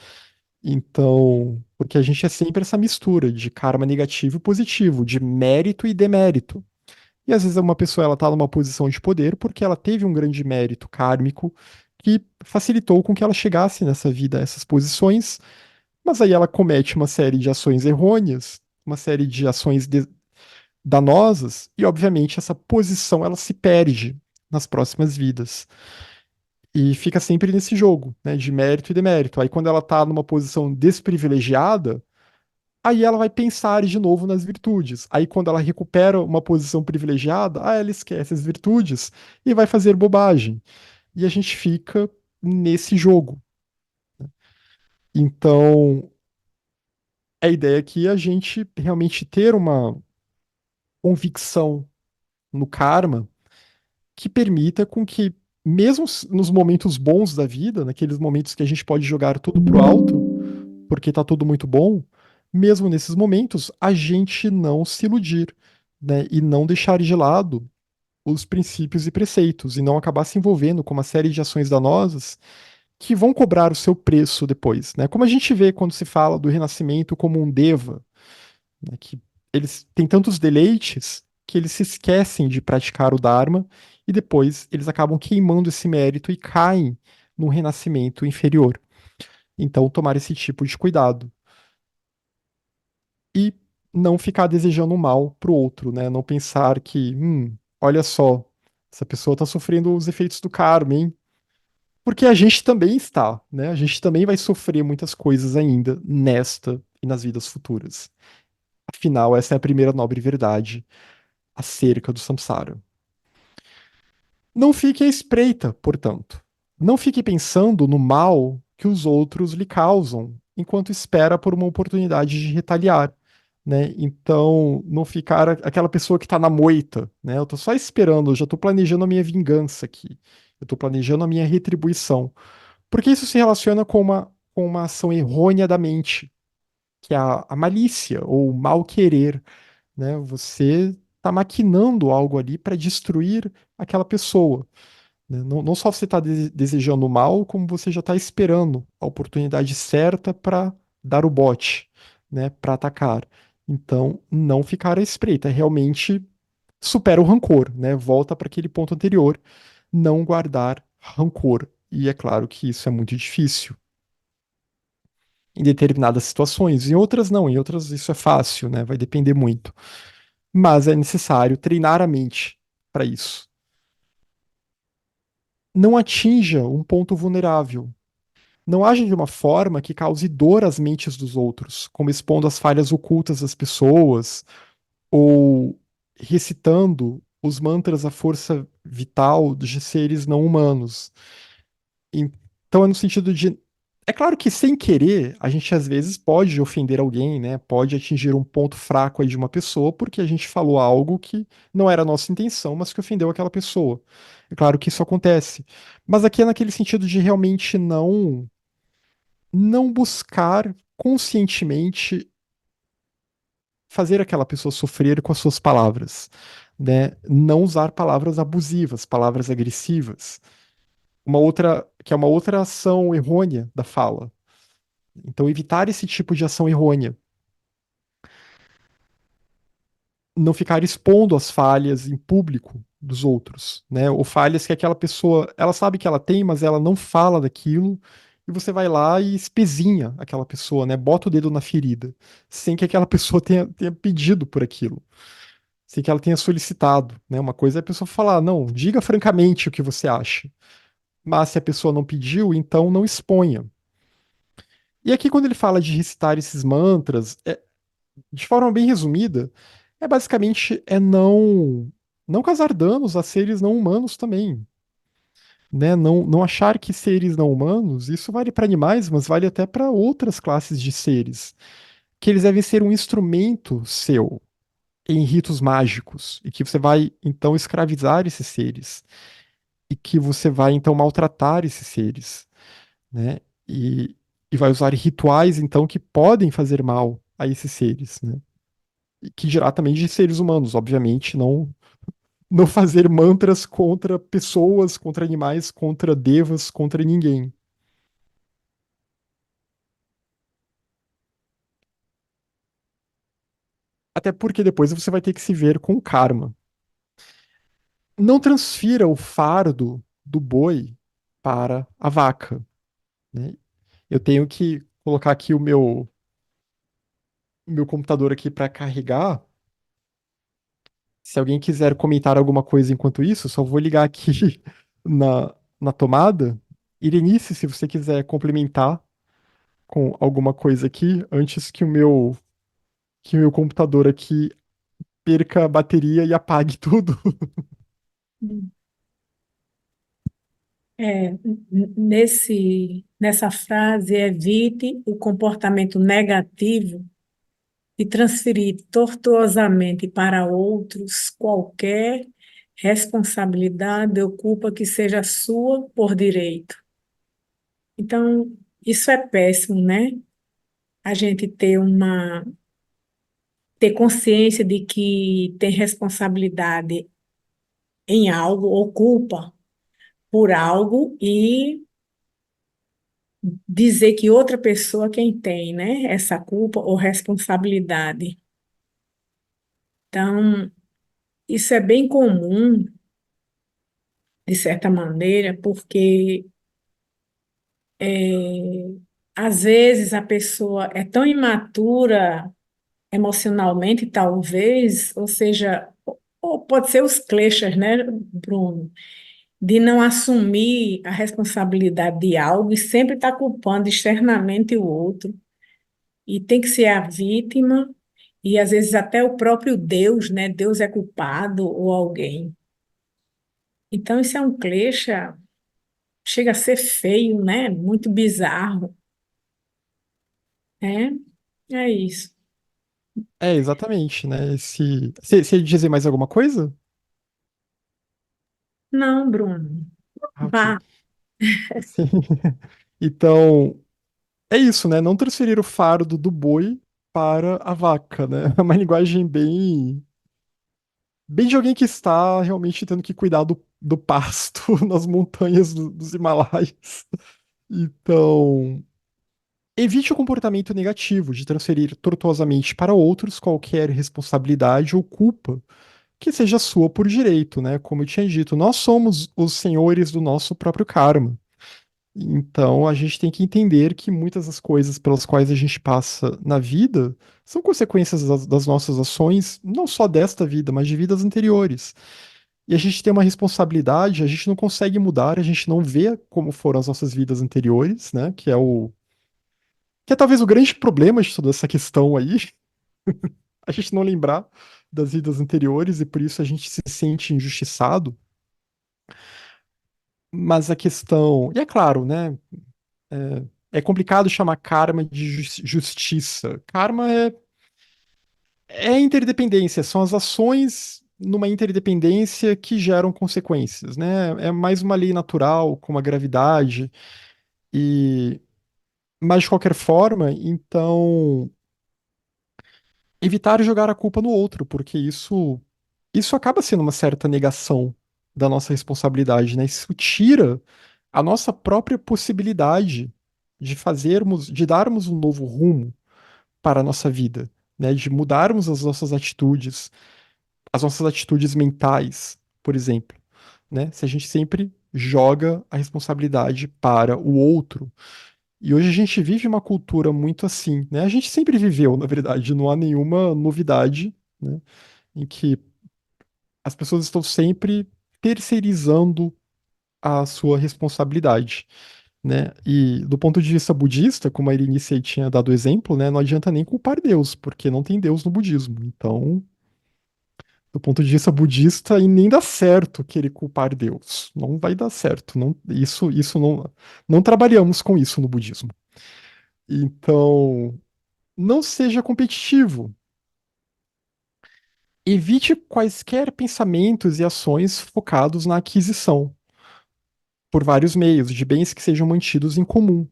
Então, porque a gente é sempre essa mistura de karma negativo e positivo, de mérito e demérito. E às vezes uma pessoa ela tá numa posição de poder porque ela teve um grande mérito kármico que facilitou com que ela chegasse nessa vida, a essas posições, mas aí ela comete uma série de ações errôneas, uma série de ações danosas, e obviamente essa posição ela se perde nas próximas vidas. E fica sempre nesse jogo, né, de mérito e demérito. Aí quando ela tá numa posição desprivilegiada, aí ela vai pensar de novo nas virtudes. Aí quando ela recupera uma posição privilegiada, ela esquece as virtudes e vai fazer bobagem. E a gente fica nesse jogo. Então, a ideia aqui é a gente realmente ter uma convicção no karma que permita com que, mesmo nos momentos bons da vida, naqueles momentos que a gente pode jogar tudo pro alto, porque tá tudo muito bom, mesmo nesses momentos, a gente não se iludir, né? E não deixar de lado os princípios e preceitos, e não acabar se envolvendo com uma série de ações danosas que vão cobrar o seu preço depois, né? Como a gente vê quando se fala do renascimento como um deva, né, que eles têm tantos deleites que eles se esquecem de praticar o Dharma e depois eles acabam queimando esse mérito e caem num renascimento inferior. Então, tomar esse tipo de cuidado e não ficar desejando mal pro outro, né? Não pensar que, olha só, essa pessoa tá sofrendo os efeitos do karma, hein? Porque a gente também está, né? A gente também vai sofrer muitas coisas ainda nesta e nas vidas futuras. Afinal, essa é a primeira nobre verdade acerca do samsara. Não fique à espreita, portanto. Não fique pensando no mal que os outros lhe causam, enquanto espera por uma oportunidade de retaliar, né? Então, não ficar aquela pessoa que está na moita, né? Eu estou só esperando, eu já estou planejando a minha vingança aqui. Eu estou planejando a minha retribuição. Porque isso se relaciona com uma ação errônea da mente, que é a malícia ou o mal querer, né? Você está maquinando algo ali para destruir aquela pessoa. né? Não só você está desejando o mal, como você já está esperando a oportunidade certa para dar o bote, né? Para atacar. Então, não ficar à espreita, realmente supera o rancor, né? Volta para aquele ponto anterior, não guardar rancor. E é claro que isso é muito difícil em determinadas situações, em outras não, em outras isso é fácil, né? Vai depender muito. Mas é necessário treinar a mente para isso. Não atinja um ponto vulnerável. Não age de uma forma que cause dor às mentes dos outros, como expondo as falhas ocultas das pessoas ou recitando os mantras à força vital de seres não humanos. Então é no sentido de. É claro que sem querer, a gente às vezes pode ofender alguém, né? Pode atingir um ponto fraco aí de uma pessoa porque a gente falou algo que não era a nossa intenção, mas que ofendeu aquela pessoa. É claro que isso acontece. Mas aqui é naquele sentido de realmente não buscar conscientemente fazer aquela pessoa sofrer com as suas palavras, né? Não usar palavras abusivas, palavras agressivas. Uma outra, que é uma outra ação errônea da fala. Então, evitar esse tipo de ação errônea. Não ficar expondo as falhas em público dos outros, né? Ou falhas que aquela pessoa, ela sabe que ela tem, mas ela não fala daquilo, e você vai lá e espezinha aquela pessoa, né? Bota o dedo na ferida, sem que aquela pessoa tenha pedido por aquilo, sem que ela tenha solicitado, né? Uma coisa é a pessoa falar, não, diga francamente o que você acha. Mas se a pessoa não pediu, então não exponha. E aqui, quando ele fala de recitar esses mantras, de forma bem resumida, basicamente não causar danos a seres não humanos também, né? Não achar que seres não humanos, isso vale para animais, mas vale até para outras classes de seres, que eles devem ser um instrumento seu em ritos mágicos e que você vai então escravizar esses seres e que você vai então maltratar esses seres, né? E, e vai usar rituais então que podem fazer mal a esses seres, né? Que dirá também de seres humanos, obviamente, não fazer mantras contra pessoas, contra animais, contra devas, contra ninguém. Até porque depois você vai ter que se ver com o karma. Não transfira o fardo do boi para a vaca, né? Eu tenho que colocar aqui o meu computador aqui para carregar. Se alguém quiser comentar alguma coisa enquanto isso, só vou ligar aqui na tomada. Irenice, se você quiser complementar com alguma coisa aqui antes que o meu computador aqui perca a bateria e apague tudo. Nessa frase, evite o comportamento negativo e transferir tortuosamente para outros qualquer responsabilidade ou culpa que seja sua por direito. Então, isso é péssimo, né? A gente ter consciência de que tem responsabilidade em algo ou culpa por algo e dizer que outra pessoa quem tem, né, essa culpa ou responsabilidade. Então, isso é bem comum, de certa maneira, porque às vezes a pessoa é tão imatura emocionalmente, talvez, ou seja, ou pode ser os kleshas, né, Bruno, de não assumir a responsabilidade de algo e sempre estar culpando externamente o outro. E tem que ser a vítima, e às vezes até o próprio Deus, né? Deus é culpado ou alguém. Então, isso é um clichê, chega a ser feio, né? Muito bizarro. É, é isso. É, exatamente, né? Se ele dizer mais alguma coisa? Não, Bruno. Ah, ok. Vá. Sim. Então, é isso, né? Não transferir o fardo do boi para a vaca, né? É uma linguagem bem de alguém que está realmente tendo que cuidar do pasto nas montanhas dos Himalaias. Então, evite o comportamento negativo de transferir tortuosamente para outros qualquer responsabilidade ou culpa que seja sua por direito, né? Como eu tinha dito, nós somos os senhores do nosso próprio karma. Então, a gente tem que entender que muitas das coisas pelas quais a gente passa na vida são consequências das nossas ações, não só desta vida, mas de vidas anteriores. E a gente tem uma responsabilidade, a gente não consegue mudar, a gente não vê como foram as nossas vidas anteriores, né? Que é talvez o grande problema de toda essa questão aí, a gente não lembrar das vidas anteriores e por isso a gente se sente injustiçado. Mas a questão, e é claro, né? É complicado chamar karma de justiça. Karma é interdependência, são as ações numa interdependência que geram consequências, né? É mais uma lei natural, como a gravidade, e mas de qualquer forma, então evitar jogar a culpa no outro, porque isso acaba sendo uma certa negação da nossa responsabilidade, né? Isso tira a nossa própria possibilidade de darmos um novo rumo para a nossa vida, né? De mudarmos as nossas atitudes mentais, por exemplo, né? Se a gente sempre joga a responsabilidade para o outro. E hoje a gente vive uma cultura muito assim, né? A gente sempre viveu, na verdade, não há nenhuma novidade, né? Em que as pessoas estão sempre terceirizando a sua responsabilidade, né? E do ponto de vista budista, como a Irinice aí tinha dado o exemplo, né? Não adianta nem culpar Deus, porque não tem Deus no budismo. Então, do ponto de vista budista, e nem dá certo querer culpar Deus. Não vai dar certo. Não, isso não trabalhamos com isso no budismo. Então, não seja competitivo. Evite quaisquer pensamentos e ações focados na aquisição, por vários meios, de bens que sejam mantidos em comum,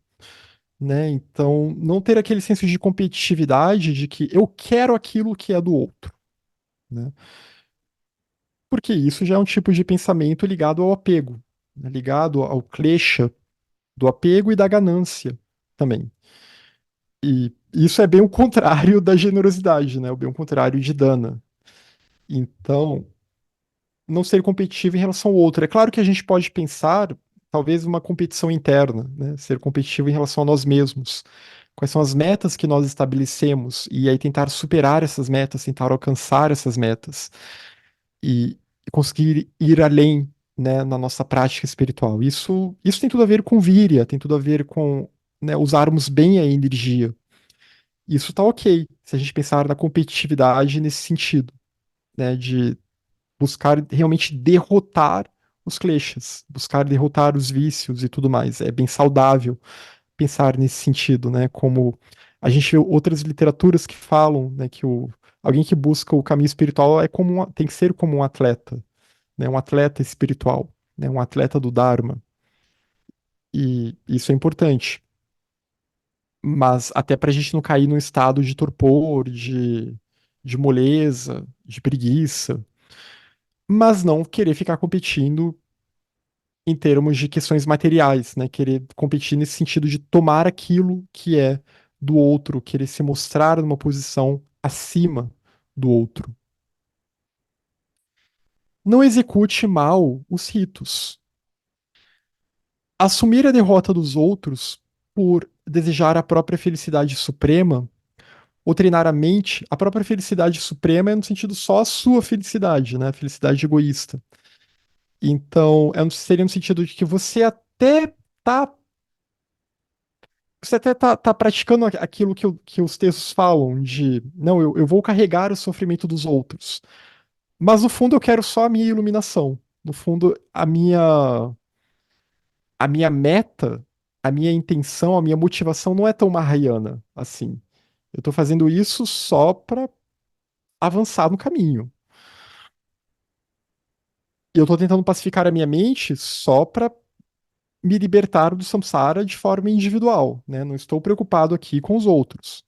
né? Então, não ter aquele senso de competitividade de que eu quero aquilo que é do outro, né? Porque isso já é um tipo de pensamento ligado ao apego, né? Ligado ao klesha do apego e da ganância também. E isso é bem o contrário da generosidade, né? O bem o contrário de dana. Então, não ser competitivo em relação ao outro. É claro que a gente pode pensar, talvez, uma competição interna, né? Ser competitivo em relação a nós mesmos. Quais são as metas que nós estabelecemos e aí tentar superar essas metas, tentar alcançar essas metas e conseguir ir além, né, na nossa prática espiritual. Isso tem tudo a ver com víria, tem tudo a ver com, né, usarmos bem a energia. Isso tá ok, se a gente pensar na competitividade nesse sentido, né, de buscar realmente derrotar os kleshas, buscar derrotar os vícios e tudo mais. É bem saudável pensar nesse sentido, né? Como a gente vê outras literaturas que falam, né, que alguém que busca o caminho espiritual tem que ser como um atleta, né? Um atleta espiritual, né? Um atleta do Dharma. E isso é importante. Mas até para a gente não cair num estado de torpor, de moleza, de preguiça, mas não querer ficar competindo em termos de questões materiais, né? Querer competir nesse sentido de tomar aquilo que é do outro, querer se mostrar numa posição acima do outro. Não execute mal os ritos. Assumir a derrota dos outros por desejar a própria felicidade suprema ou treinar a mente, a própria felicidade suprema é no sentido só a sua felicidade, né? A felicidade egoísta. Então, seria no sentido de que tá tá praticando aquilo que os textos falam, de não, eu vou carregar o sofrimento dos outros. Mas no fundo eu quero só a minha iluminação. No fundo, a minha meta, a minha intenção, a minha motivação não é tão mahayana assim. Eu tô fazendo isso só para avançar no caminho. E eu tô tentando pacificar a minha mente só para me libertar do samsara de forma individual, né? Não estou preocupado aqui com os outros.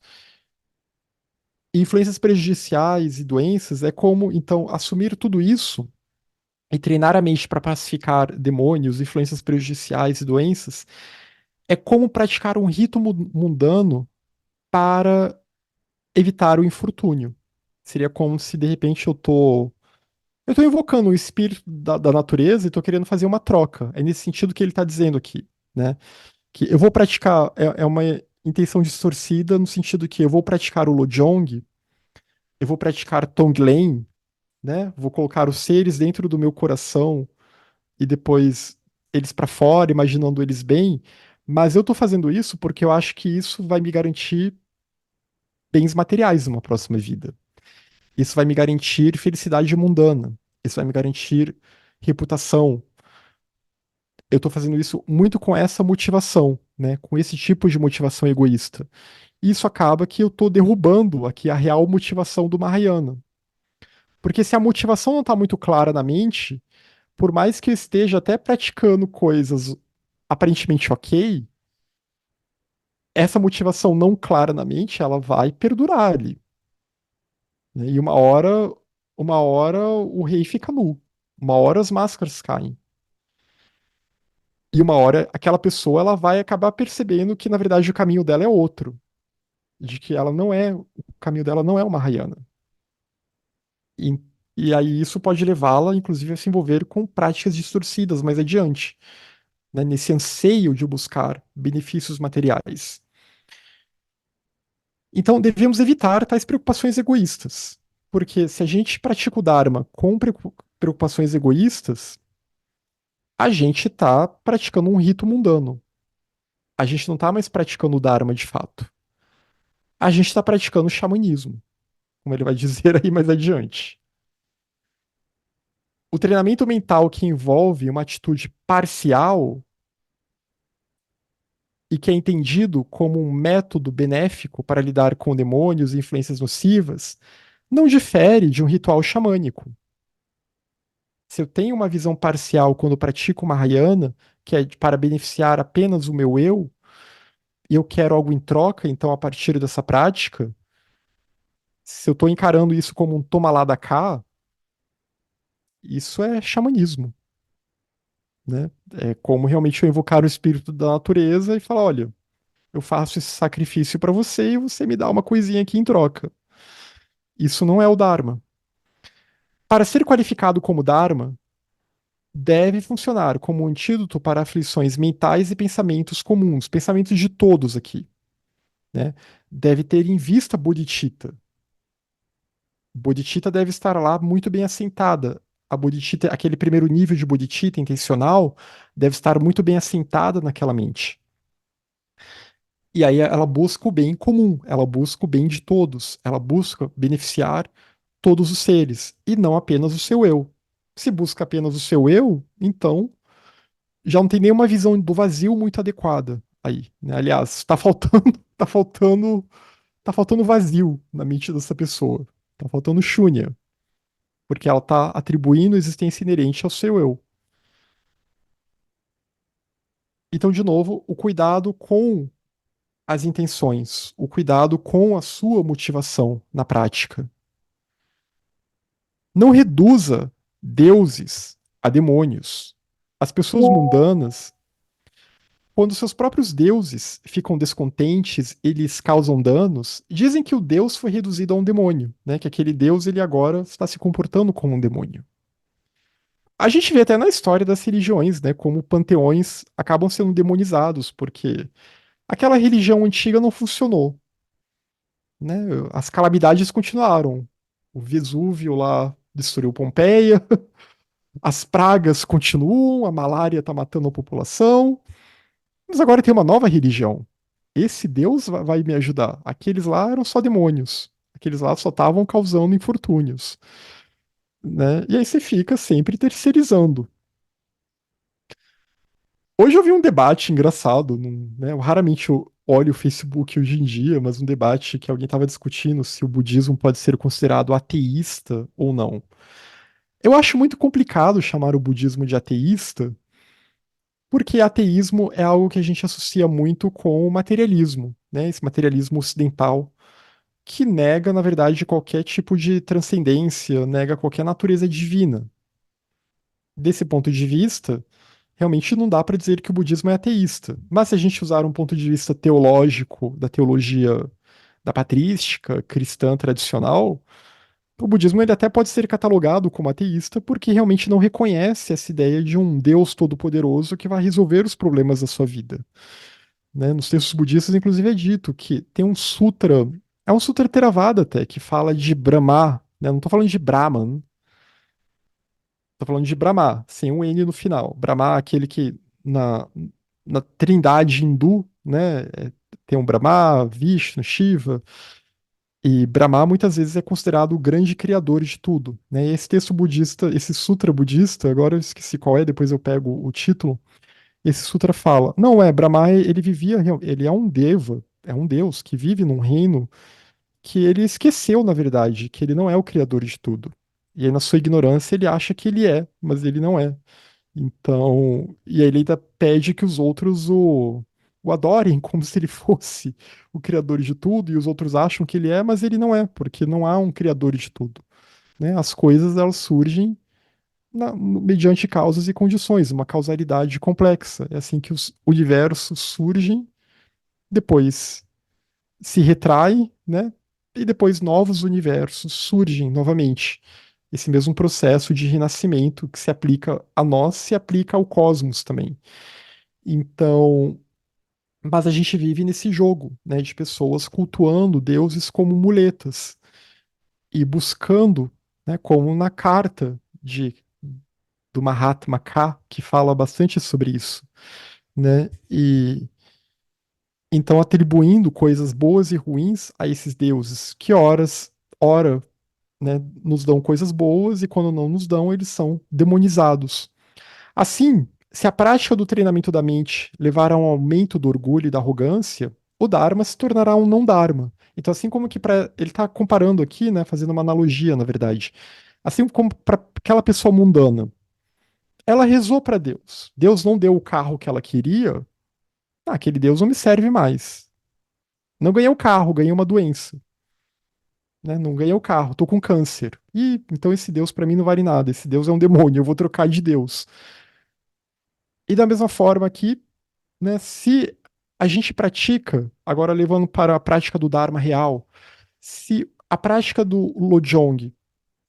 Influências prejudiciais e doenças é como, então, assumir tudo isso e treinar a mente para pacificar demônios, influências prejudiciais e doenças, é como praticar um rito mundano para evitar o infortúnio. Seria como se de repente eu tô invocando o espírito da natureza e tô querendo fazer uma troca. É nesse sentido que ele está dizendo aqui, né? Que eu vou praticar, é uma intenção distorcida no sentido que eu vou praticar o Lojong, eu vou praticar Tonglen, né? Vou colocar os seres dentro do meu coração e depois eles para fora, imaginando eles bem, mas eu tô fazendo isso porque eu acho que isso vai me garantir bens materiais numa próxima vida. Isso vai me garantir felicidade mundana. Isso vai me garantir reputação. Eu tô fazendo isso muito com essa motivação, né? Com esse tipo de motivação egoísta. E isso acaba que eu tô derrubando aqui a real motivação do Mahayana. Porque se a motivação não tá muito clara na mente, por mais que eu esteja até praticando coisas aparentemente ok, essa motivação não clara na mente, ela vai perdurar ali, né? E uma hora o rei fica nu. Uma hora as máscaras caem. E uma hora aquela pessoa ela vai acabar percebendo que na verdade o caminho dela é outro, de que ela não é, o caminho dela não é uma Mahayana. E, e aí isso pode levá-la, inclusive, a se envolver com práticas distorcidas mais adiante, né, nesse anseio de buscar benefícios materiais. Então, devemos evitar tais preocupações egoístas, porque se a gente pratica o Dharma com preocupações egoístas, a gente está praticando um rito mundano. A gente não está mais praticando o Dharma de fato. A gente está praticando o xamanismo, como ele vai dizer aí mais adiante. O treinamento mental que envolve uma atitude parcial e que é entendido como um método benéfico para lidar com demônios e influências nocivas, não difere de um ritual xamânico. Se eu tenho uma visão parcial quando pratico Mahayana, que é para beneficiar apenas o meu eu, e eu quero algo em troca, então a partir dessa prática, se eu estou encarando isso como um toma lá da cá, isso é xamanismo, né? É como realmente eu invocar o espírito da natureza e falar, olha, eu faço esse sacrifício para você e você me dá uma coisinha aqui em troca. Isso não é o Dharma. Para ser qualificado como Dharma, deve funcionar como um antídoto para aflições mentais e pensamentos comuns, pensamentos de todos aqui, né? Deve ter em vista bodhicitta. Bodhicitta deve estar lá muito bem assentada. A bodhicitta, aquele primeiro nível de bodhicitta intencional, deve estar muito bem assentada naquela mente. E aí ela busca o bem comum, ela busca o bem de todos, ela busca beneficiar todos os seres e não apenas o seu eu. Se busca apenas o seu eu, então já não tem nenhuma visão do vazio muito adequada aí, né? Aliás, tá faltando, tá faltando, tá faltando vazio na mente dessa pessoa. Tá faltando shunya, porque ela tá atribuindo existência inerente ao seu eu. Então, de novo, o cuidado com as intenções, o cuidado com a sua motivação na prática. Não reduza deuses a demônios. As pessoas mundanas, quando seus próprios deuses ficam descontentes, eles causam danos, dizem que o deus foi reduzido a um demônio, né? Que aquele deus ele agora está se comportando como um demônio. A gente vê até na história das religiões, né? Como panteões acabam sendo demonizados, porque aquela religião antiga não funcionou, né? As calamidades continuaram. O Vesúvio lá destruiu Pompeia, as pragas continuam, a malária está matando a população, mas agora tem uma nova religião. Esse Deus vai me ajudar. Aqueles lá eram só demônios. Aqueles lá só estavam causando infortúnios, né? E aí você fica sempre terceirizando. Hoje eu vi um debate engraçado, né? Eu raramente olho o Facebook hoje em dia, mas um debate que alguém estava discutindo se o budismo pode ser considerado ateísta ou não. Eu acho muito complicado chamar o budismo de ateísta, porque ateísmo é algo que a gente associa muito com o materialismo, né? Esse materialismo ocidental. que nega, na verdade, qualquer tipo de transcendência, nega qualquer natureza divina. Desse ponto de vista, realmente não dá para dizer que o budismo é ateísta. Mas se a gente usar um ponto de vista teológico, da teologia da patrística cristã tradicional, o budismo ele até pode ser catalogado como ateísta porque realmente não reconhece essa ideia de um Deus todo-poderoso que vai resolver os problemas da sua vida. Né? Nos textos budistas, inclusive, é dito que tem um sutra, é um sutra Theravada até, que fala de Brahma, né? Não estou falando de Brahman, estou falando de Brahma, sem um N no final. Brahma, aquele que na trindade hindu, né? Tem um Brahma, Vishnu, Shiva, e Brahma muitas vezes é considerado o grande criador de tudo, né? E esse texto budista, esse sutra budista, agora eu esqueci qual é, depois eu pego o título. Esse sutra fala, não é, Brahma, ele vivia, ele é um deva, é um deus que vive num reino que ele esqueceu, na verdade, que ele não é o criador de tudo. E aí, na sua ignorância, ele acha que ele é, mas ele não é. Então, e aí ele ainda pede que os outros o adorem como se ele fosse o criador de tudo, e os outros acham que ele é, mas ele não é, porque não há um criador de tudo, né? As coisas, elas surgem mediante causas e condições, uma causalidade complexa. É assim que os universos surgem, depois se retraem, né? E depois novos universos surgem novamente. Esse mesmo processo de renascimento que se aplica a nós se aplica ao cosmos também. Então, mas a gente vive nesse jogo, né, de pessoas cultuando deuses como muletas e buscando, né, como na carta do Mahatma K, que fala bastante sobre isso, né? E então atribuindo coisas boas e ruins a esses deuses, que ora, né, nos dão coisas boas e quando não nos dão, eles são demonizados. Assim, se a prática do treinamento da mente levar a um aumento do orgulho e da arrogância, o Dharma se tornará um não Dharma. Então, assim como que para ele está comparando aqui, né, fazendo uma analogia, na verdade, assim como para aquela pessoa mundana, ela rezou para Deus. Deus não deu o carro que ela queria. Ah, aquele Deus não me serve mais. Não ganhei o carro, ganhei uma doença. Né? Não ganhei o carro, tô com câncer. E então esse Deus para mim não vale nada. Esse Deus é um demônio, eu vou trocar de Deus. E da mesma forma que, né, se a gente pratica, agora levando para a prática do Dharma real, se a prática do Lojong,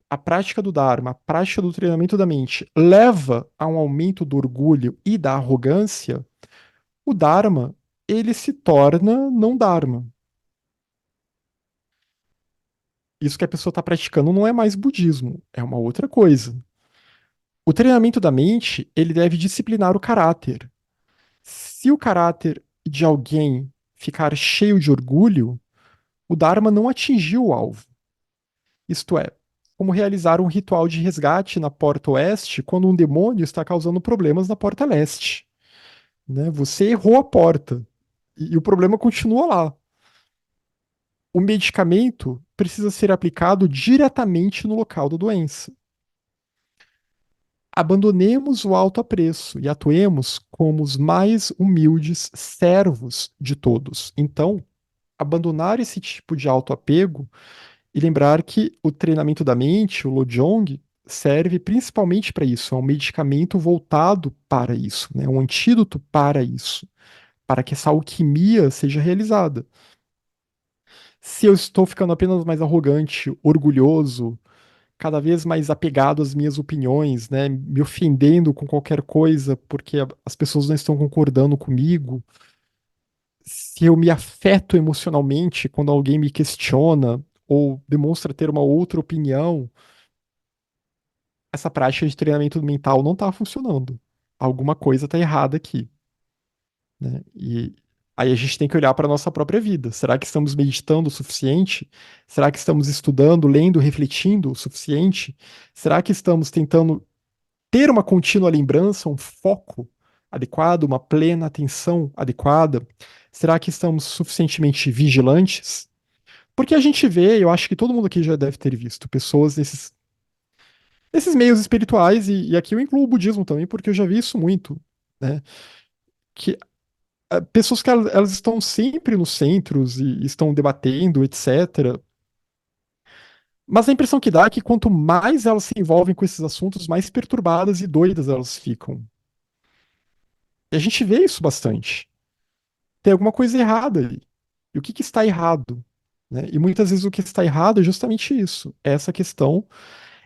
a prática do Dharma, a prática do treinamento da mente leva a um aumento do orgulho e da arrogância, o Dharma, ele se torna não Dharma. Isso que a pessoa está praticando não é mais budismo, é uma outra coisa. O treinamento da mente, ele deve disciplinar o caráter. Se o caráter de alguém ficar cheio de orgulho, o Dharma não atingiu o alvo. Isto é, como realizar um ritual de resgate na porta oeste quando um demônio está causando problemas na porta leste. Né? Você errou a porta e o problema continua lá. O medicamento precisa ser aplicado diretamente no local da doença. Abandonemos o alto apreço e atuemos como os mais humildes servos de todos. Então, abandonar esse tipo de autoapego e lembrar que o treinamento da mente, o Lojong, serve principalmente para isso. É um medicamento voltado para isso, né? Um antídoto para isso, para que essa alquimia seja realizada. Se eu estou ficando apenas mais arrogante, orgulhoso, cada vez mais apegado às minhas opiniões, né, me ofendendo com qualquer coisa porque as pessoas não estão concordando comigo, se eu me afeto emocionalmente quando alguém me questiona ou demonstra ter uma outra opinião, essa prática de treinamento mental não está funcionando. Alguma coisa está errada aqui, né? E aí a gente tem que olhar para a nossa própria vida. Será que estamos meditando o suficiente? Será que estamos estudando, lendo, refletindo o suficiente? Será que estamos tentando ter uma contínua lembrança, um foco adequado, uma plena atenção adequada? Será que estamos suficientemente vigilantes? Porque a gente vê, eu acho que todo mundo aqui já deve ter visto pessoas nesses meios espirituais, e aqui eu incluo o budismo também, porque eu já vi isso muito, né? Que pessoas que elas estão sempre nos centros e estão debatendo, etc. Mas a impressão que dá é que quanto mais elas se envolvem com esses assuntos, mais perturbadas e doidas elas ficam. E a gente vê isso bastante. Tem alguma coisa errada aí. E o que que está errado? Né? E muitas vezes o que está errado é justamente isso. É essa questão,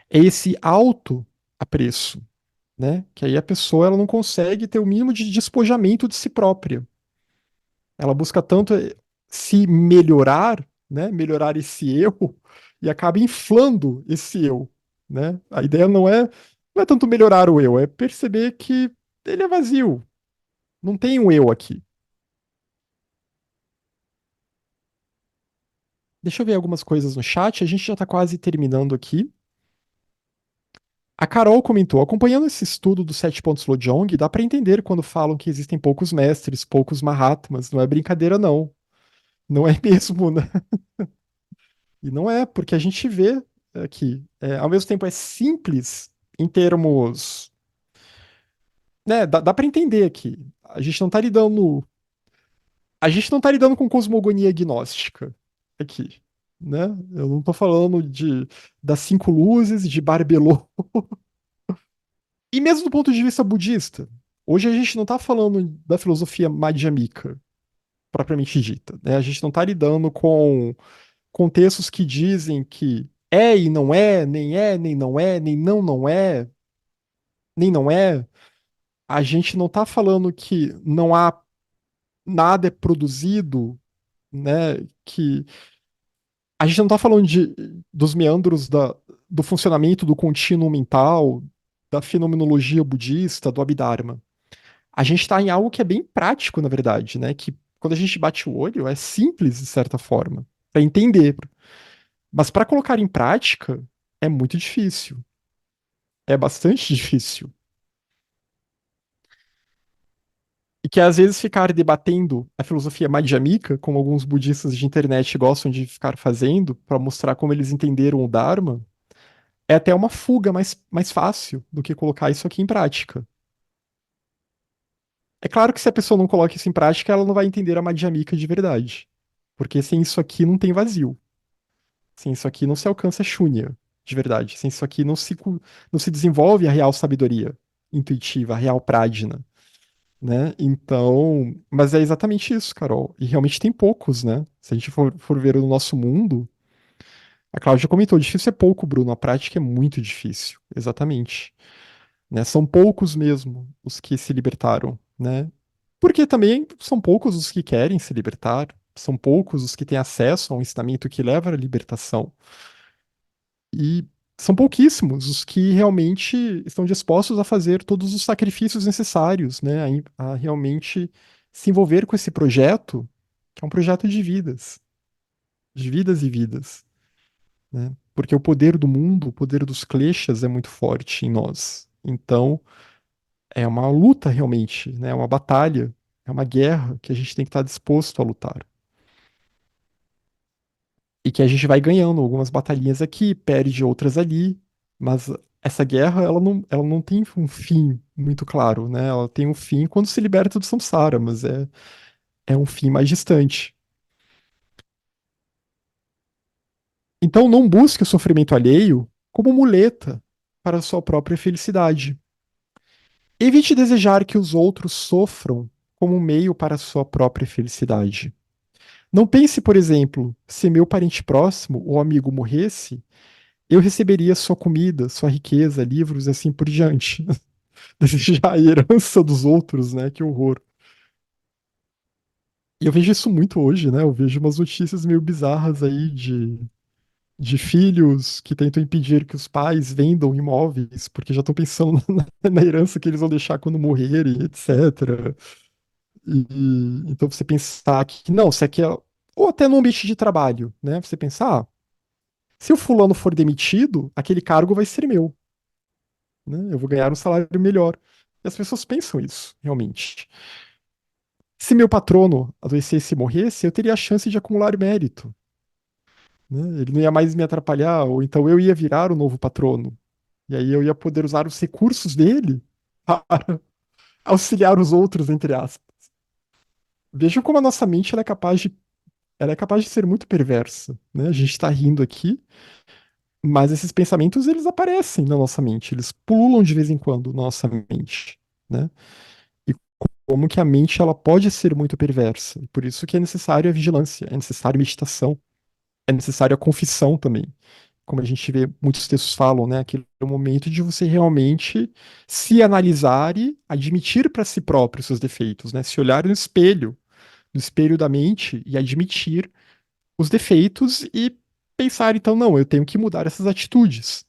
é esse alto apreço, né? Que aí a pessoa ela não consegue ter o mínimo de despojamento de si própria. Ela busca tanto se melhorar, né? Melhorar esse eu e acaba inflando esse eu, né? A ideia não é tanto melhorar o eu, é perceber que ele é vazio. Não tem um eu aqui. Deixa eu ver algumas coisas no chat, a gente já está quase terminando aqui. A Carol comentou: acompanhando esse estudo dos 7 pontos Lojong, dá para entender quando falam que existem poucos mestres, poucos Mahatmas. Não é brincadeira, não. Não é mesmo, né? E não é, porque a gente vê aqui, ao mesmo tempo é simples em termos, né? Dá para entender aqui. A gente não tá lidando com cosmogonia gnóstica aqui, né? Eu não tô falando das 5 luzes, de Barbelô. E mesmo do ponto de vista budista, hoje a gente não está falando da filosofia madhyamika, propriamente dita, né? A gente não está lidando com contextos que dizem que é e não é, nem é, nem não é, nem não, não é, nem não é. A gente não está falando que não há nada é produzido, né? Que a gente não está falando dos meandros do funcionamento do contínuo mental, da fenomenologia budista, do Abhidharma. A gente está em algo que é bem prático, na verdade, né? Que quando a gente bate o olho, é simples, de certa forma, para entender. Mas para colocar em prática, é muito difícil. É bastante difícil. E que às vezes ficar debatendo a filosofia madhyamika, como alguns budistas de internet gostam de ficar fazendo, para mostrar como eles entenderam o Dharma, é até uma fuga mais fácil do que colocar isso aqui em prática. É claro que se a pessoa não coloca isso em prática, ela não vai entender a madhyamika de verdade. Porque sem isso aqui não tem vazio. Sem isso aqui não se alcança Shunya, de verdade. Sem isso aqui não se desenvolve a real sabedoria intuitiva, a real prajna, né? Então, mas é exatamente isso, Carol. E realmente tem poucos, né? Se a gente for ver o nosso mundo, a Cláudia comentou, difícil é pouco, Bruno. A prática é muito difícil, exatamente. Né? São poucos mesmo os que se libertaram, né? Porque também são poucos os que querem se libertar, são poucos os que têm acesso a um ensinamento que leva à libertação. E são pouquíssimos os que realmente estão dispostos a fazer todos os sacrifícios necessários, né, a realmente se envolver com esse projeto, que é um projeto de vidas e vidas, né? Porque o poder do mundo, o poder dos kleshas é muito forte em nós. Então, é uma luta realmente, né? É uma batalha, é uma guerra que a gente tem que estar disposto a lutar. E que a gente vai ganhando algumas batalhinhas aqui, perde outras ali, mas essa guerra ela não tem um fim muito claro, né? Ela tem um fim quando se liberta do samsara, mas é um fim mais distante. Então não busque o sofrimento alheio como muleta para a sua própria felicidade. Evite desejar que os outros sofram como um meio para a sua própria felicidade. Não pense, por exemplo, se meu parente próximo ou amigo morresse, eu receberia sua comida, sua riqueza, livros e assim por diante. Desejar a herança dos outros, né? Que horror. E eu vejo isso muito hoje, né? Eu vejo umas notícias meio bizarras aí de filhos que tentam impedir que os pais vendam imóveis porque já estão pensando na herança que eles vão deixar quando morrerem, etc. Então você pensar que, não, você quer. Ou até no ambiente de trabalho, né? Você pensar, se o fulano for demitido, aquele cargo vai ser meu, né? Eu vou ganhar um salário melhor. E as pessoas pensam isso, realmente. Se meu patrono adoecesse e morresse, eu teria a chance de acumular mérito, né? Ele não ia mais me atrapalhar, ou então eu ia virar o novo patrono. E aí eu ia poder usar os recursos dele para auxiliar os outros, entre aspas. Vejam como a nossa mente ela é capaz de ser muito perversa, né? A gente está rindo aqui, mas esses pensamentos eles aparecem na nossa mente, eles pululam de vez em quando na nossa mente, né? E como que a mente ela pode ser muito perversa. E por isso que é necessário a vigilância, é necessário meditação, é necessário a confissão também. Como a gente vê, muitos textos falam, né? Aquele é o momento de você realmente se analisar e admitir para si próprio os seus defeitos, né? Se olhar no espelho da mente e admitir os defeitos e pensar, então, não, eu tenho que mudar essas atitudes,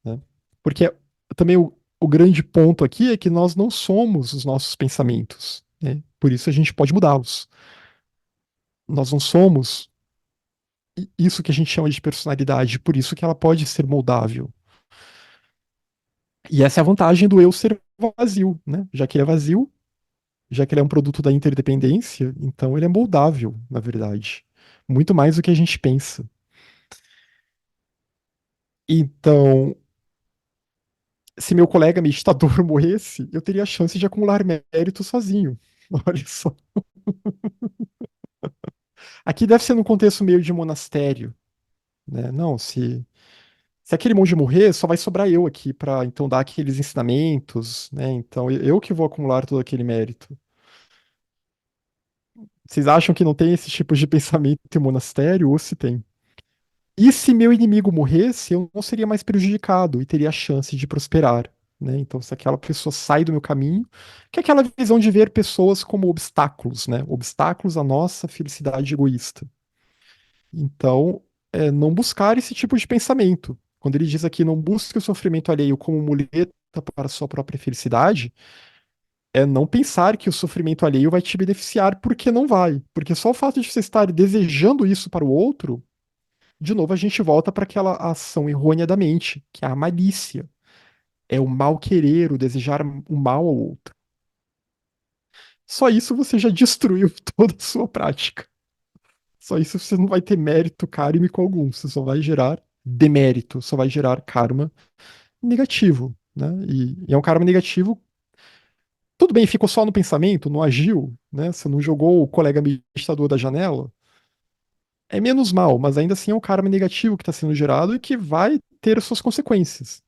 né? Porque também o grande ponto aqui é que nós não somos os nossos pensamentos, né? Por isso a gente pode mudá-los. Nós não somos isso que a gente chama de personalidade, por isso que ela pode ser moldável. E essa é a vantagem do eu ser vazio, né? Já que ele é vazio, já que ele é um produto da interdependência, então ele é moldável, na verdade. Muito mais do que a gente pensa. Então, se meu colega meditador morresse, eu teria a chance de acumular mérito sozinho. Olha só. Aqui deve ser num contexto meio de monastério, né? Não, se aquele monge morrer, só vai sobrar eu aqui para então dar aqueles ensinamentos, né? Então eu que vou acumular todo aquele mérito. Vocês acham que não tem esse tipo de pensamento em monastério ou se tem? E se meu inimigo morresse, eu não seria mais prejudicado e teria a chance de prosperar, né? Então, se aquela pessoa sai do meu caminho, que é aquela visão de ver pessoas como obstáculos, né? Obstáculos à nossa felicidade egoísta. Então, não buscar esse tipo de pensamento. Quando ele diz aqui, não busque o sofrimento alheio como muleta para a sua própria felicidade, é não pensar que o sofrimento alheio vai te beneficiar, porque não vai. Porque só o fato de você estar desejando isso para o outro, de novo a gente volta para aquela ação errônea da mente, que é a malícia. É o mal querer, o desejar o mal ao outro. Só isso você já destruiu toda a sua prática. Só isso você não vai ter mérito kármico algum. Você só vai gerar demérito, só vai gerar karma negativo, né? E é um karma negativo. Tudo bem, ficou só no pensamento, não agiu, né? Você não jogou o colega meditador da janela. É menos mal, mas ainda assim é um karma negativo que está sendo gerado e que vai ter suas consequências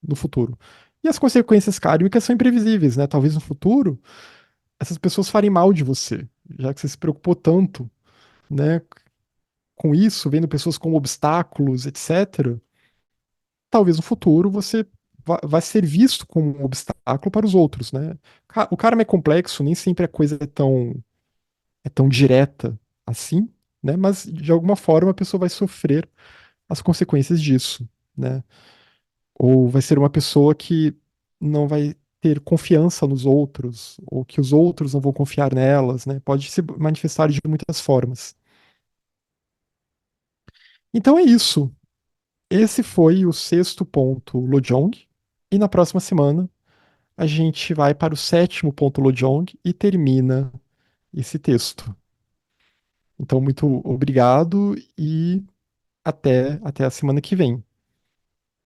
no futuro. E as consequências kármicas são imprevisíveis, né? Talvez no futuro essas pessoas falem mal de você, já que você se preocupou tanto, né, com isso, vendo pessoas como obstáculos, etc. Talvez no futuro você vai ser visto como um obstáculo para os outros, né? O karma é complexo, nem sempre a coisa é tão direta assim, né? Mas de alguma forma a pessoa vai sofrer as consequências disso, né? Ou vai ser uma pessoa que não vai ter confiança nos outros, ou que os outros não vão confiar nelas, né? Pode se manifestar de muitas formas. Então é isso. Esse foi o sexto ponto Lojong. E na próxima semana a gente vai para o sétimo ponto Lojong e termina esse texto. Então, muito obrigado e até a semana que vem.